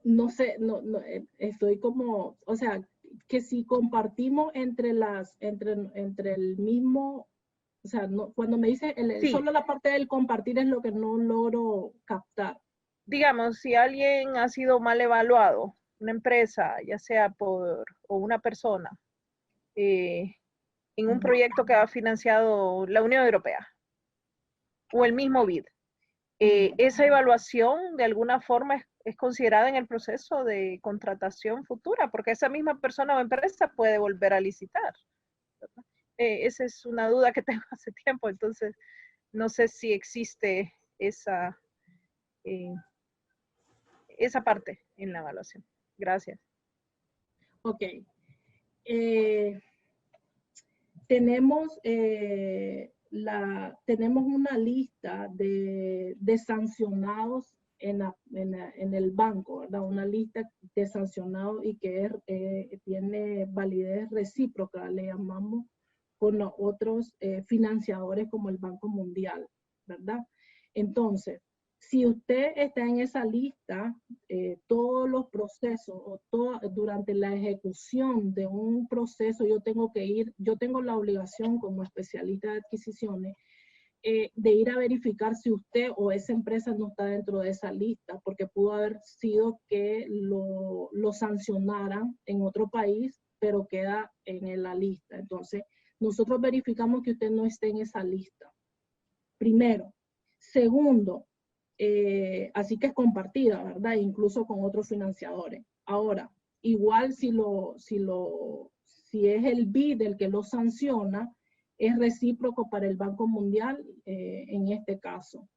S2: No sé, estoy como, o sea, que si compartimos entre el mismo, o sea, no, cuando me dice
S8: Sí.
S2: solo la parte del compartir es lo que no logro captar.
S8: Digamos, si alguien ha sido mal evaluado, una empresa, ya sea o una persona, en un proyecto que ha financiado la Unión Europea o el mismo BID, esa evaluación de alguna forma es considerada en el proceso de contratación futura, porque esa misma persona o empresa puede volver a licitar. Esa es una duda que tengo hace tiempo, entonces no sé si existe esa parte en la evaluación. Gracias.
S2: Ok. Tenemos una lista de sancionados en el banco, ¿verdad? Una lista de sancionados y que tiene validez recíproca, le llamamos, con otros financiadores como el Banco Mundial, ¿verdad? Entonces, si usted está en esa lista, todos los procesos durante la ejecución de un proceso, yo tengo la obligación como especialista de adquisiciones de ir a verificar si usted o esa empresa no está dentro de esa lista, porque pudo haber sido que lo sancionaran en otro país, pero queda en la lista. Entonces, nosotros verificamos que usted no esté en esa lista. Primero. Segundo, así que es compartida, ¿verdad? Incluso con otros financiadores. Ahora, igual si es el BID el que lo sanciona, es recíproco para el Banco Mundial en este caso.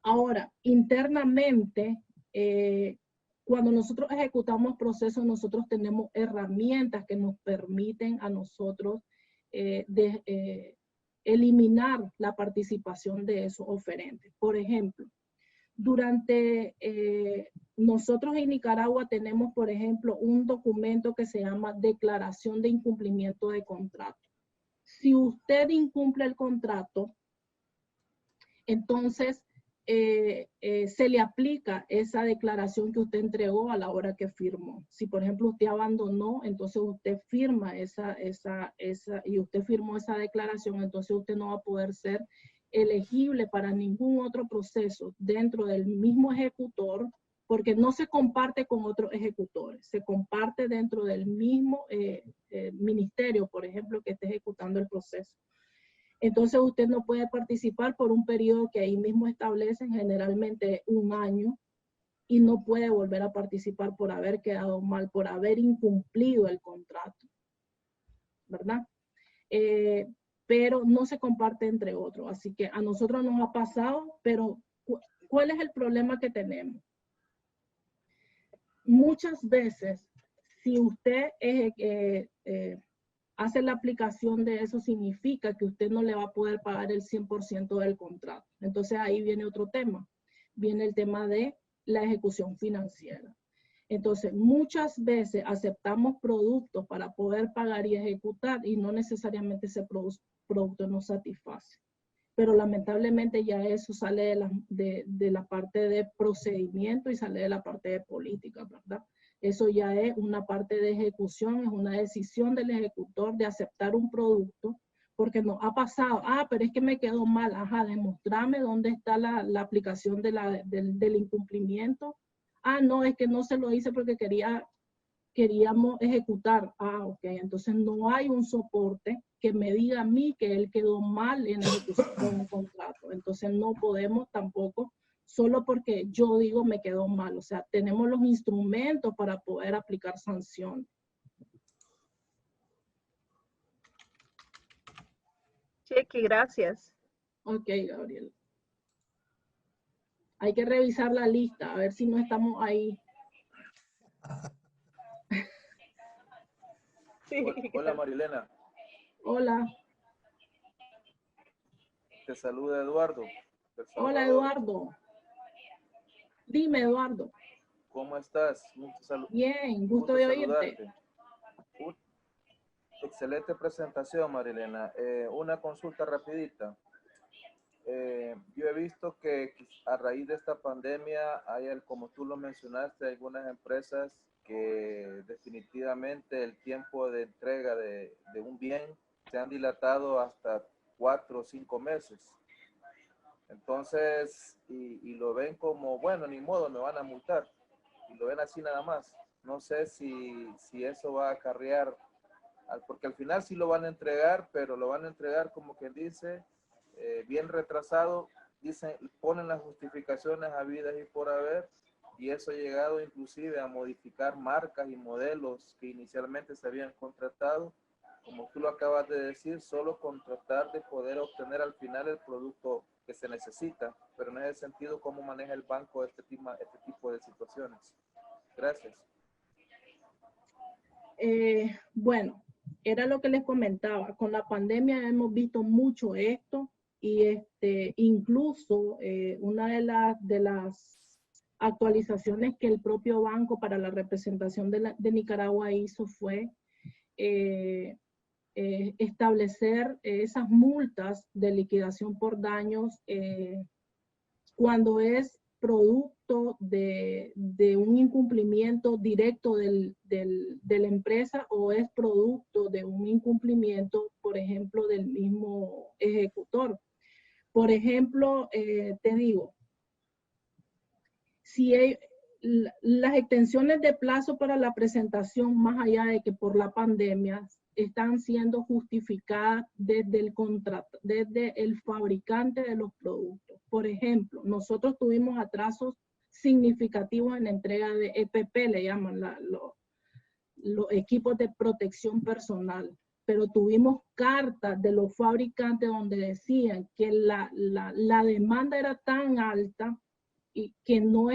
S2: Ahora, internamente, cuando nosotros ejecutamos procesos, nosotros tenemos herramientas que nos permiten a nosotros eliminar la participación de esos oferentes. Por ejemplo, nosotros en Nicaragua tenemos, por ejemplo, un documento que se llama Declaración de Incumplimiento de Contrato. Si usted incumple el contrato, entonces se le aplica esa declaración que usted entregó a la hora que firmó. Si, por ejemplo, usted abandonó, entonces usted firma y usted firmó esa declaración, entonces usted no va a poder ser elegible para ningún otro proceso dentro del mismo ejecutor, porque no se comparte con otros ejecutores, se comparte dentro del mismo ministerio, por ejemplo, que esté ejecutando el proceso. Entonces usted no puede participar por un periodo que ahí mismo establecen, generalmente 1 año, y no puede volver a participar por haber quedado mal, por haber incumplido el contrato, ¿verdad? Pero no se comparte entre otros. Así que a nosotros nos ha pasado, pero ¿cuál es el problema que tenemos? Muchas veces, si usted hace la aplicación de eso, significa que usted no le va a poder pagar el 100% del contrato. Entonces ahí viene otro tema. Viene el tema de la ejecución financiera. Entonces, muchas veces aceptamos productos para poder pagar y ejecutar y no necesariamente ese producto nos satisface. Pero lamentablemente ya eso sale de la parte de procedimiento y sale de la parte de política, ¿verdad? Eso ya es una parte de ejecución, es una decisión del ejecutor de aceptar un producto, porque nos ha pasado, pero es que me quedó mal, demostrame dónde está la aplicación del incumplimiento. No, es que no se lo hice porque queríamos ejecutar. Ok, entonces no hay un soporte que me diga a mí que él quedó mal en la ejecución de un contrato. Entonces no podemos tampoco, solo porque yo digo me quedó mal. O sea, tenemos los instrumentos para poder aplicar sanciones.
S8: Chequi, gracias.
S2: Ok, Gabriel. Hay que revisar la lista, a ver si no estamos ahí.
S8: Sí.
S9: Hola, Marielena.
S2: Hola.
S9: Te saluda Eduardo.
S2: Hola, Eduardo. Dime, Eduardo.
S9: ¿Cómo estás?
S2: Bien, gusto de oírte.
S9: Saludarte. Excelente presentación, Marilena. Una consulta rapidita. Yo he visto que a raíz de esta pandemia hay, como tú lo mencionaste, algunas empresas que definitivamente el tiempo de entrega de un bien se han dilatado hasta 4 o 5 meses. Entonces, y lo ven como, bueno, ni modo, me van a multar. Y lo ven así nada más. No sé si eso va a acarrear, porque al final sí lo van a entregar, pero lo van a entregar como quien dice, bien retrasado. Dicen, ponen las justificaciones habidas y por haber, y eso ha llegado inclusive a modificar marcas y modelos que inicialmente se habían contratado, como tú lo acabas de decir, solo con tratar de poder obtener al final el producto que se necesita, pero en ese sentido, ¿cómo maneja el banco este tipo de situaciones? Gracias.
S2: Bueno, era lo que les comentaba. Con la pandemia hemos visto mucho esto y incluso una de las actualizaciones que el propio banco para la representación de Nicaragua hizo fue establecer esas multas de liquidación por daños cuando es producto de un incumplimiento directo de la empresa o es producto de un incumplimiento, por ejemplo, del mismo ejecutor. Por ejemplo, te digo, si hay, las extensiones de plazo para la presentación, más allá de que por la pandemia, están siendo justificadas desde el fabricante de los productos. Por ejemplo, nosotros tuvimos atrasos significativos en la entrega de EPP, le llaman los equipos de protección personal, pero tuvimos cartas de los fabricantes donde decían que la demanda era tan alta y que no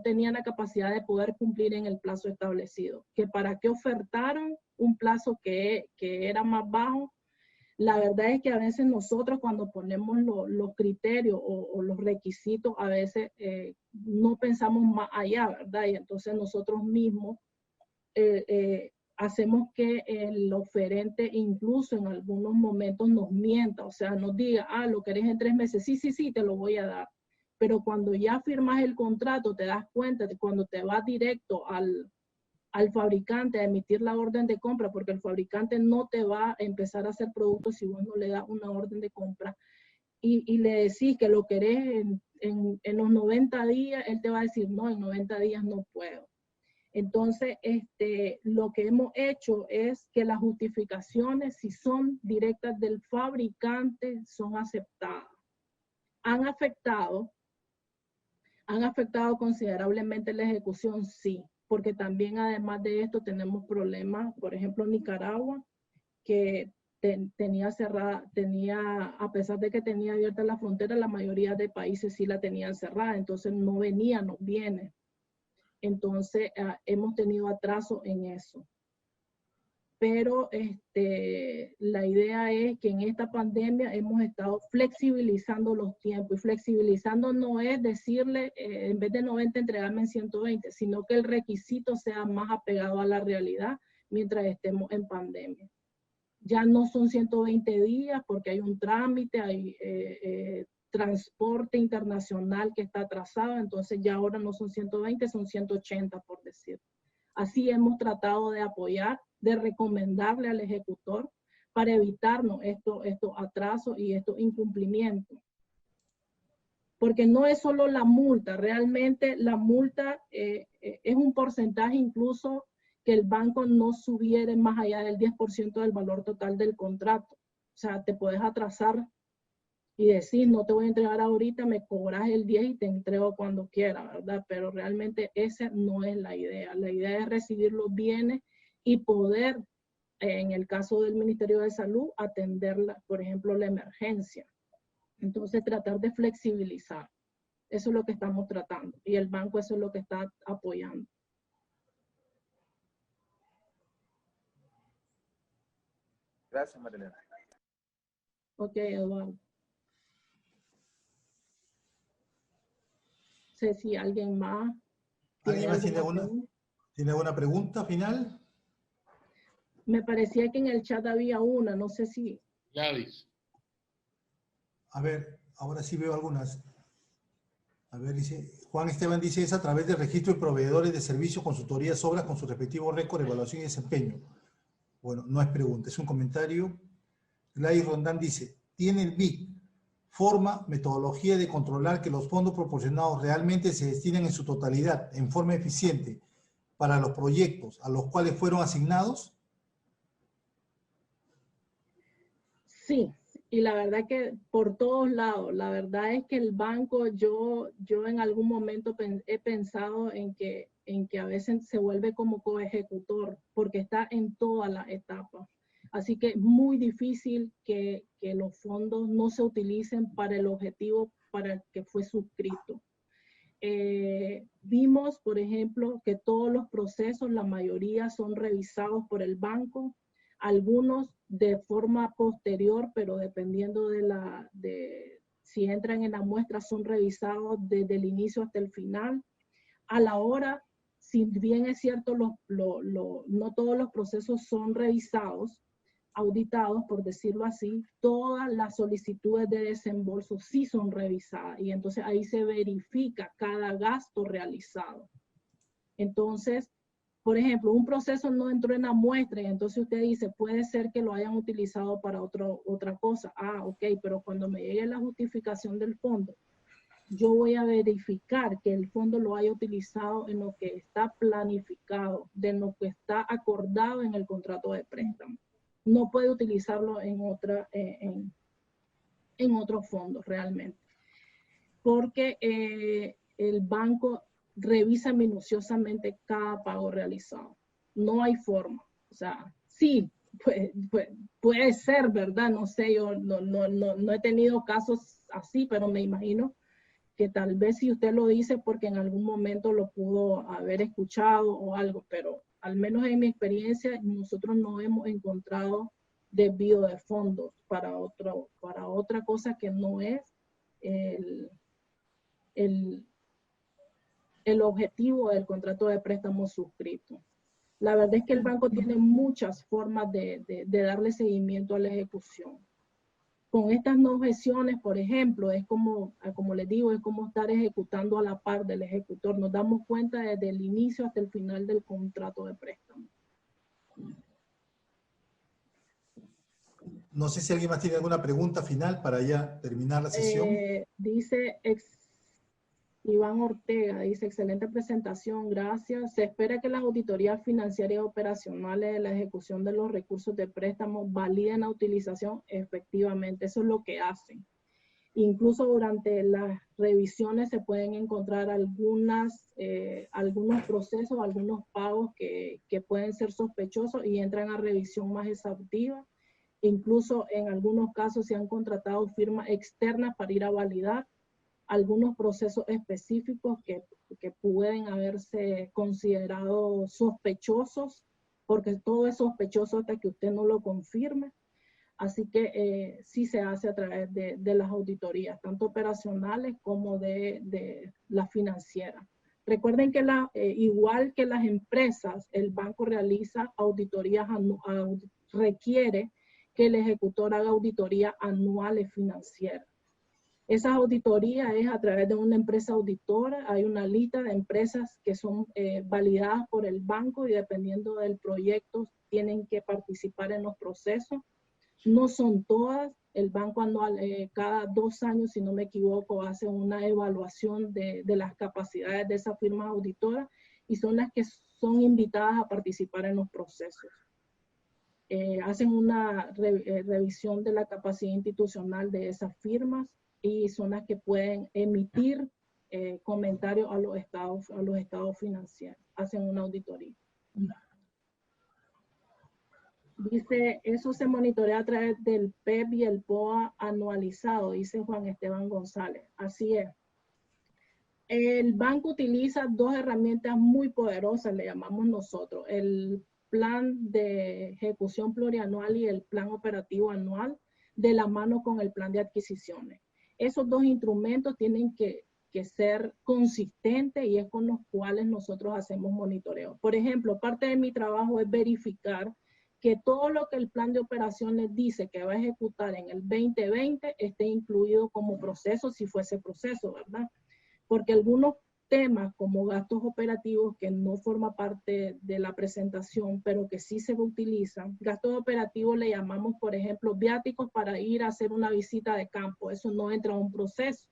S2: tenían la capacidad de poder cumplir en el plazo establecido, que para qué ofertaron un plazo que era más bajo. La verdad es que a veces nosotros cuando ponemos los criterios o los requisitos, a veces no pensamos más allá, ¿verdad? Y entonces nosotros mismos hacemos que el oferente incluso en algunos momentos nos mienta, o sea, nos diga, lo querés en 3 meses, sí, te lo voy a dar. Pero cuando ya firmas el contrato, te das cuenta de cuando te vas directo al fabricante a emitir la orden de compra, porque el fabricante no te va a empezar a hacer productos si vos no le das una orden de compra y le decís que lo querés en los 90 días, él te va a decir, no, en 90 días no puedo. Entonces, lo que hemos hecho es que las justificaciones, si son directas del fabricante, son aceptadas. Han afectado considerablemente la ejecución, sí, porque también además de esto tenemos problemas, por ejemplo, Nicaragua, que tenía, a pesar de que tenía abierta la frontera, la mayoría de países sí la tenían cerrada, entonces no viene. Entonces hemos tenido atraso en eso. Pero la idea es que en esta pandemia hemos estado flexibilizando los tiempos. Y flexibilizando no es decirle, en vez de 90, entregarme en 120, sino que el requisito sea más apegado a la realidad mientras estemos en pandemia. Ya no son 120 días porque hay un trámite, hay transporte internacional que está atrasado, entonces ya ahora no son 120, son 180, por decir. Así hemos tratado de apoyar, de recomendarle al ejecutor para evitarnos estos atrasos y estos incumplimientos. Porque no es solo la multa, realmente la multa es un porcentaje incluso que el banco no subiere más allá del 10% del valor total del contrato. O sea, te puedes atrasar y decir, no te voy a entregar ahorita, me cobras el 10 y te entrego cuando quiera, ¿verdad? Pero realmente esa no es la idea. La idea es recibir los bienes y poder, en el caso del Ministerio de Salud, atender, por ejemplo, la emergencia. Entonces, tratar de flexibilizar. Eso es lo que estamos tratando. Y el banco eso es lo que está apoyando.
S9: Gracias, Marilena.
S2: Ok, Eduardo. sé si alguien más
S1: ¿Alguien más tiene
S2: alguna pregunta.
S1: ¿Tiene alguna pregunta final?
S2: Me parecía que en el chat había una, no sé si...
S3: Gladys.
S1: A ver, ahora sí veo algunas. A ver, dice, Juan Esteban dice, es a través del registro de proveedores de servicios, consultorías, obras con su respectivo récord, evaluación y desempeño. Bueno, no es pregunta, es un comentario. Gladys Rondán dice, ¿tiene el BIC forma, metodología de controlar que los fondos proporcionados realmente se destinen en su totalidad, en forma eficiente, para los proyectos a los cuales fueron asignados?
S2: Sí, y la verdad que por todos lados, la verdad es que el banco, yo en algún momento he pensado en que a veces se vuelve como coejecutor, porque está en todas las etapas. Así que es muy difícil que los fondos no se utilicen para el objetivo para el que fue suscrito. Vimos, por ejemplo, que todos los procesos, la mayoría son revisados por el banco, algunos de forma posterior, pero dependiendo de si entran en la muestra, son revisados desde el inicio hasta el final. A la hora, si bien es cierto, no todos los procesos son revisados, auditados, por decirlo así, todas las solicitudes de desembolso sí son revisadas y entonces ahí se verifica cada gasto realizado. Entonces, por ejemplo, un proceso no entró en la muestra y entonces usted dice, puede ser que lo hayan utilizado para otra cosa. Ah, ok, pero cuando me llegue la justificación del fondo, yo voy a verificar que el fondo lo haya utilizado en lo que está planificado, de lo que está acordado en el contrato de préstamo. No puede utilizarlo en otros fondos realmente. Porque el banco revisa minuciosamente cada pago realizado. No hay forma. O sea, sí, puede ser, ¿verdad? No sé, yo no he tenido casos así, pero me imagino que tal vez si usted lo dice porque en algún momento lo pudo haber escuchado o algo, pero al menos en mi experiencia nosotros no hemos encontrado desvío de fondos para otra cosa que no es el objetivo del contrato de préstamo suscrito. La verdad es que el banco tiene muchas formas de darle seguimiento a la ejecución. Con estas no objeciones, por ejemplo, es como les digo, es como estar ejecutando a la par del ejecutor. Nos damos cuenta desde el inicio hasta el final del contrato de préstamo.
S1: No sé si alguien más tiene alguna pregunta final para ya terminar la sesión.
S2: Dice Iván Ortega, dice, excelente presentación, gracias. Se espera que las auditorías financieras y operacionales de la ejecución de los recursos de préstamo validen la utilización efectivamente. Eso es lo que hacen. Incluso durante las revisiones se pueden encontrar algunos procesos, algunos pagos que pueden ser sospechosos y entran a revisión más exhaustiva. Incluso en algunos casos se han contratado firmas externas para ir a validar algunos procesos específicos que pueden haberse considerado sospechosos, porque todo es sospechoso hasta que usted no lo confirme. Así que sí se hace a través de las auditorías, tanto operacionales como de las financieras. Recuerden que igual que las empresas, el banco realiza auditorías, requiere que el ejecutor haga auditorías anuales financieras. Esa auditoría es a través de una empresa auditora. Hay una lista de empresas que son validadas por el banco y dependiendo del proyecto tienen que participar en los procesos. No son todas. El banco anual, cada 2 años, si no me equivoco, hace una evaluación de las capacidades de esas firmas auditoras y son las que son invitadas a participar en los procesos. Hacen una revisión de la capacidad institucional de esas firmas y son las que pueden emitir comentarios a los estados financieros. Hacen una auditoría. Dice, eso se monitorea a través del PEP y el POA anualizado, dice Juan Esteban González. Así es. El banco utiliza 2 herramientas muy poderosas, le llamamos nosotros, el plan de ejecución plurianual y el plan operativo anual, de la mano con el plan de adquisiciones. Esos 2 instrumentos tienen que que ser consistente y es con los cuales nosotros hacemos monitoreo. Por ejemplo, parte de mi trabajo es verificar que todo lo que el plan de operaciones dice que va a ejecutar en el 2020 esté incluido como proceso, si fuese proceso, ¿verdad? Porque algunos temas como gastos operativos que no forma parte de la presentación, pero que sí se utilizan. Gastos operativos le llamamos, por ejemplo, viáticos para ir a hacer una visita de campo. Eso no entra a un proceso.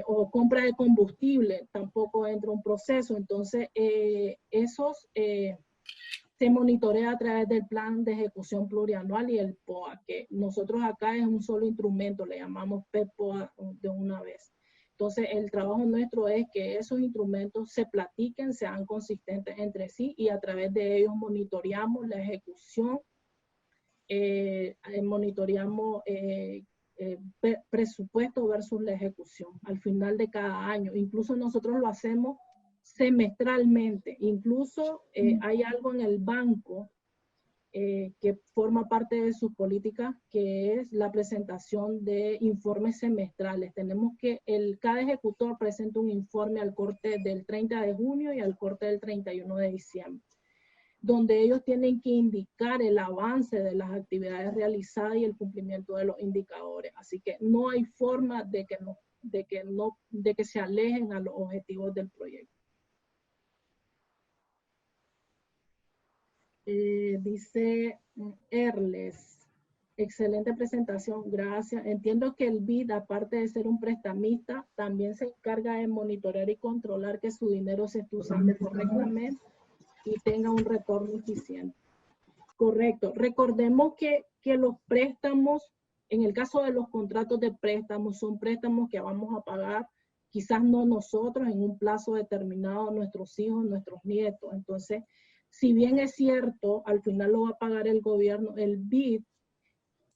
S2: O compra de combustible tampoco entra a un proceso. Entonces, esos se monitorea a través del plan de ejecución plurianual y el POA, que nosotros acá es un solo instrumento, le llamamos PEPOA de una vez. Entonces, el trabajo nuestro es que esos instrumentos se platiquen, sean consistentes entre sí y a través de ellos monitoreamos la ejecución, monitoreamos presupuesto versus la ejecución al final de cada año. Incluso nosotros lo hacemos semestralmente. Incluso hay algo en el banco que forma parte de sus políticas, que es la presentación de informes semestrales. Tenemos que, cada ejecutor presenta un informe al corte del 30 de junio y al corte del 31 de diciembre, donde ellos tienen que indicar el avance de las actividades realizadas y el cumplimiento de los indicadores. Así que no hay forma de que se alejen a los objetivos del proyecto. Dice Erles, excelente presentación, gracias. Entiendo que el BID, aparte de ser un prestamista, también se encarga de monitorear y controlar que su dinero se esté usando correctamente y tenga un retorno eficiente. Correcto. Recordemos que los préstamos, en el caso de los contratos de préstamos, son préstamos que vamos a pagar, quizás no nosotros, en un plazo determinado, nuestros hijos, nuestros nietos. Entonces, si bien es cierto, al final lo va a pagar el gobierno, el BID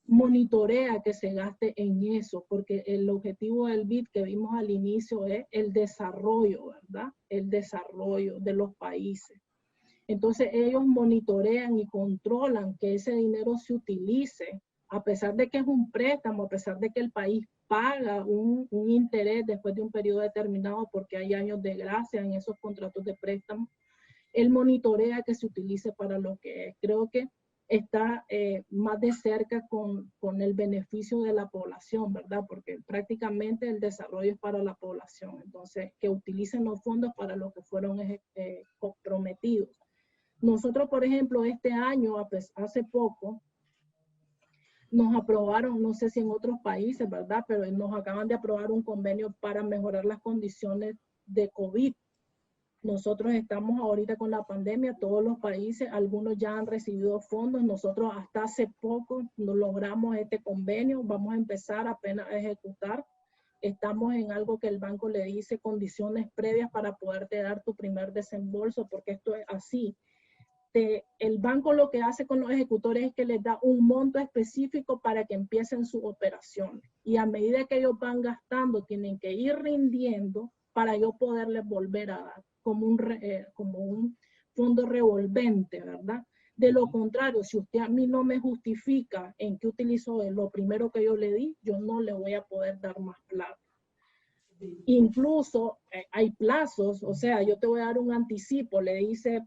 S2: monitorea que se gaste en eso, porque el objetivo del BID que vimos al inicio es el desarrollo, ¿verdad? El desarrollo de los países. Entonces ellos monitorean y controlan que ese dinero se utilice, a pesar de que es un préstamo, a pesar de que el país paga un interés después de un periodo determinado, porque hay años de gracia en esos contratos de préstamo. Él monitorea que se utilice para lo que es. Creo que está más de cerca con el beneficio de la población, ¿verdad? Porque prácticamente el desarrollo es para la población. Entonces, que utilicen los fondos para lo que fueron comprometidos. Nosotros, por ejemplo, este año, hace poco, nos aprobaron, no sé si en otros países, ¿verdad? Pero nos acaban de aprobar un convenio para mejorar las condiciones de COVID. Nosotros estamos ahorita con la pandemia, todos los países, algunos ya han recibido fondos. Nosotros hasta hace poco nos logramos este convenio, vamos a empezar apenas a ejecutar. Estamos en algo que el banco le dice condiciones previas para poderte dar tu primer desembolso, porque esto es así. El banco lo que hace con los ejecutores es que les da un monto específico para que empiecen sus operaciones. Y a medida que ellos van gastando, tienen que ir rindiendo para yo poderles volver a dar como un fondo revolvente, ¿verdad? De lo contrario, si usted a mí no me justifica en qué utilizó lo primero que yo le di, yo no le voy a poder dar más plata. Incluso hay plazos, o sea, yo te voy a dar un anticipo, le dice,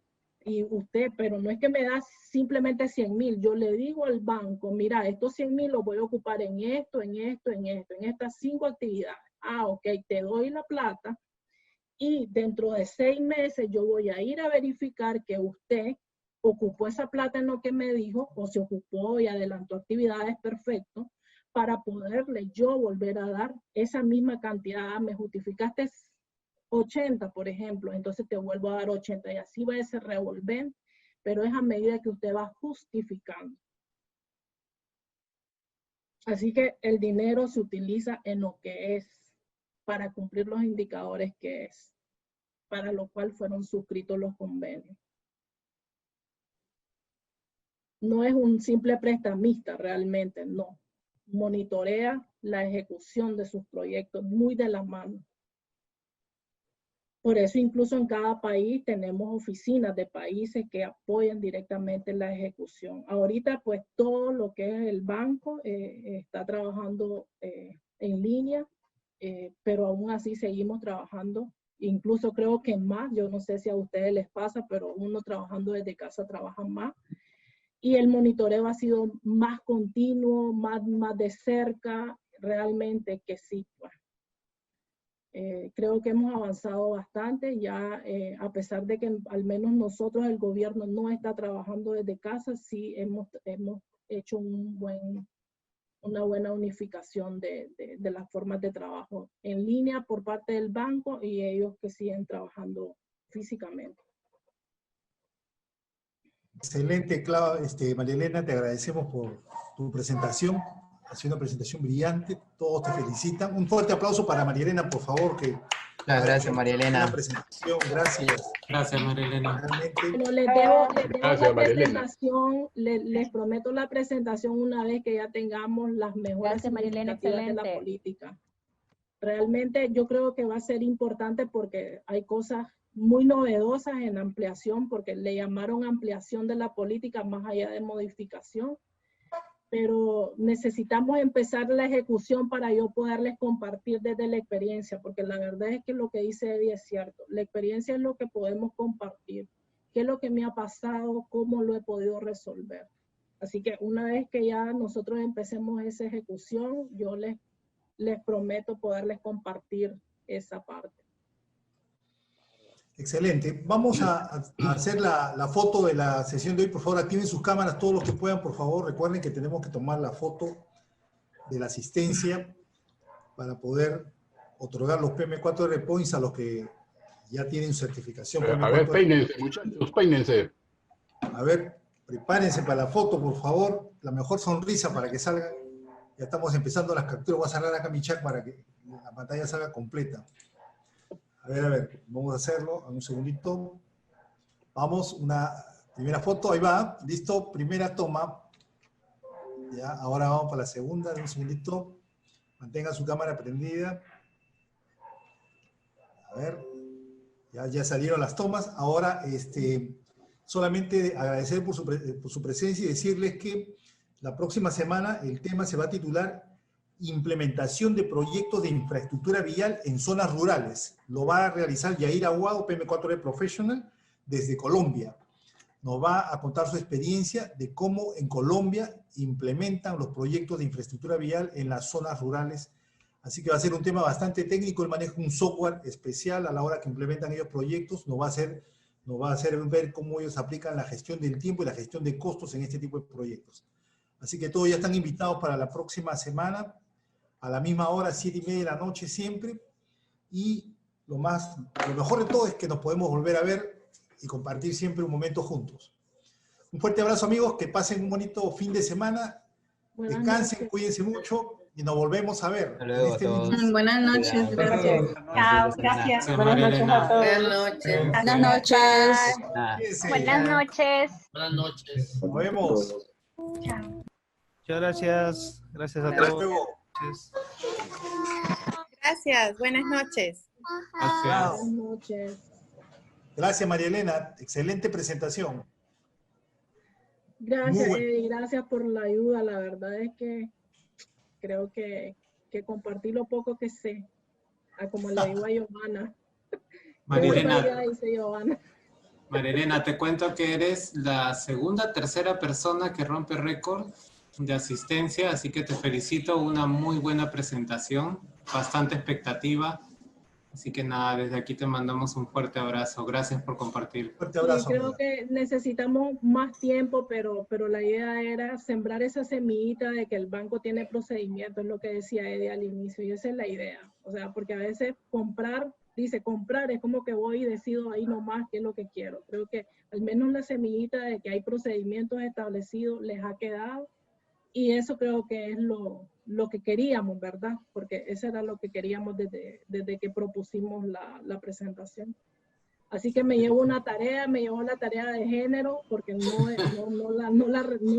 S2: y usted, pero no es que me da simplemente 100,000, yo le digo al banco, mira, estos 100,000 los voy a ocupar en esto, en estas 5 actividades. Ah, ok, te doy la plata y dentro de 6 meses yo voy a ir a verificar que usted ocupó esa plata en lo que me dijo o se ocupó y adelantó actividades, perfecto, para poderle yo volver a dar esa misma cantidad. Me justificaste 80, por ejemplo, entonces te vuelvo a dar 80 y así va a ser revolvente, pero es a medida que usted va justificando. Así que el dinero se utiliza en lo que es, para cumplir los indicadores que es, para lo cual fueron suscritos los convenios. No es un simple prestamista realmente, no. Monitorea la ejecución de sus proyectos muy de la mano. Por eso incluso en cada país tenemos oficinas de países que apoyan directamente la ejecución. Ahorita pues todo lo que es el banco está trabajando en línea pero aún así seguimos trabajando. Incluso creo que más, yo no sé si a ustedes les pasa, pero uno trabajando desde casa trabaja más. Y el monitoreo ha sido más continuo, más de cerca, realmente que sí. Pues. Creo que hemos avanzado bastante, ya a pesar de que al menos nosotros, el gobierno, no está trabajando desde casa, sí hemos hecho una buena unificación de las formas de trabajo en línea por parte del banco y ellos que siguen trabajando físicamente.
S1: Excelente, María Elena, te agradecemos por tu presentación. Ha sido una presentación brillante, todos te felicitan. Un fuerte aplauso para María Elena, por favor.
S6: Muchas gracias, María Elena.
S1: Presentación, gracias.
S10: Gracias, María Elena.
S2: Bueno, les debo
S3: Gracias,
S2: la
S3: María Elena.
S2: presentación, les prometo la presentación una vez que ya tengamos las mejores significativas de la política. Realmente yo creo que va a ser importante porque hay cosas muy novedosas en ampliación, porque le llamaron ampliación de la política más allá de modificación. Pero necesitamos empezar la ejecución para yo poderles compartir desde la experiencia, porque la verdad es que lo que dice Eddie es cierto. La experiencia es lo que podemos compartir. ¿Qué es lo que me ha pasado? ¿Cómo lo he podido resolver? Así que una vez que ya nosotros empecemos esa ejecución, yo les prometo poderles compartir esa parte.
S1: Excelente. Vamos a hacer la foto de la sesión de hoy. Por favor, activen sus cámaras todos los que puedan, por favor. Recuerden que tenemos que tomar la foto de la asistencia para poder otorgar los PM4R Points a los que ya tienen certificación.
S3: A ver, peínense, muchachos, peínense.
S1: A ver, prepárense para la foto, por favor. La mejor sonrisa para que salgan. Ya estamos empezando las capturas. Voy a cerrar acá mi chat para que la pantalla salga completa. A ver, vamos a hacerlo, un segundito. Vamos, una primera foto, ahí va, listo, primera toma. Ya, ahora vamos para la segunda, un segundito. Mantenga su cámara prendida. A ver, ya salieron las tomas. Ahora, solamente agradecer por su presencia y decirles que la próxima semana el tema se va a titular Implementación de proyectos de infraestructura vial en zonas rurales. Lo va a realizar Yair Aguado, PM4R Professional, desde Colombia. Nos va a contar su experiencia de cómo en Colombia implementan los proyectos de infraestructura vial en las zonas rurales. Así que va a ser un tema bastante técnico, el manejo de un software especial a la hora que implementan ellos proyectos. Nos va a hacer ver cómo ellos aplican la gestión del tiempo y la gestión de costos en este tipo de proyectos. Así que todos ya están invitados para la próxima semana, a la misma hora, 7:30 de la noche siempre, y lo mejor de todo es que nos podemos volver a ver y compartir siempre un momento juntos. Un fuerte abrazo, amigos, que pasen un bonito fin de semana, descansen, cuídense mucho y nos volvemos a ver.
S5: Buenas noches, gracias.
S11: Chao, gracias.
S8: Buenas noches a todos.
S5: Buenas noches.
S11: Buenas noches.
S10: Buenas noches.
S1: Nos vemos.
S11: Chao.
S12: Muchas gracias. Gracias a
S1: Hasta
S12: todos.
S1: luego.
S13: Gracias, buenas noches.
S2: Buenas noches.
S1: Gracias, María Elena. Excelente presentación.
S2: Gracias, Eddie. Gracias por la ayuda. La verdad es que creo que compartí lo poco que sé. Como le digo a Giovanna.
S10: María Elena, te cuento que eres la segunda, tercera persona que rompe récord de asistencia, así que te felicito, una muy buena presentación, bastante expectativa, así que nada, desde aquí te mandamos un fuerte abrazo, gracias por compartir.
S1: Fuerte abrazo.
S2: Creo que necesitamos más tiempo, pero la idea era sembrar esa semillita de que el banco tiene procedimientos, es lo que decía Eddie al inicio, y esa es la idea, o sea, porque a veces comprar es como que voy y decido ahí nomás qué es lo que quiero. Creo que al menos la semillita de que hay procedimientos establecidos les ha quedado. Y eso creo que es lo que queríamos, ¿verdad? Porque eso era lo que queríamos desde que propusimos la presentación. Así que me llevo la tarea de género, porque no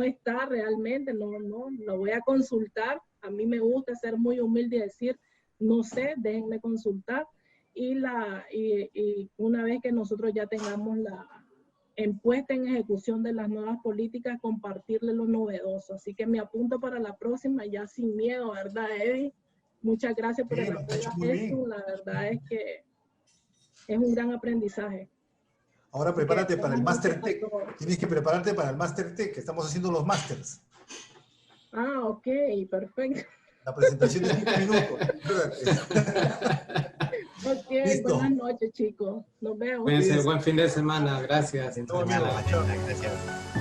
S2: está realmente, no lo voy a consultar. A mí me gusta ser muy humilde y decir, no sé, déjenme consultar. Y una vez que nosotros ya tengamos puesta en ejecución de las nuevas políticas, compartirle lo novedoso. Así que me apunto para la próxima, ya sin miedo, ¿verdad, Eddie? Muchas gracias por
S1: Sí,
S2: el
S1: lo has
S2: apoyo
S1: hecho
S2: a
S1: muy bien.
S2: esto. La verdad es que es un gran aprendizaje.
S1: Ahora prepárate para el Master Tech.
S2: Todo.
S1: Tienes que prepararte para el Master Tech, que estamos haciendo los Masters.
S2: Ah, ok, perfecto.
S1: La presentación de 5 minutos.
S2: Ok,
S1: Listo.
S2: buenas noches, chicos. Nos vemos.
S10: Cuídense, buen fin de semana. Gracias.
S1: Todo bien, chao.
S6: Gracias.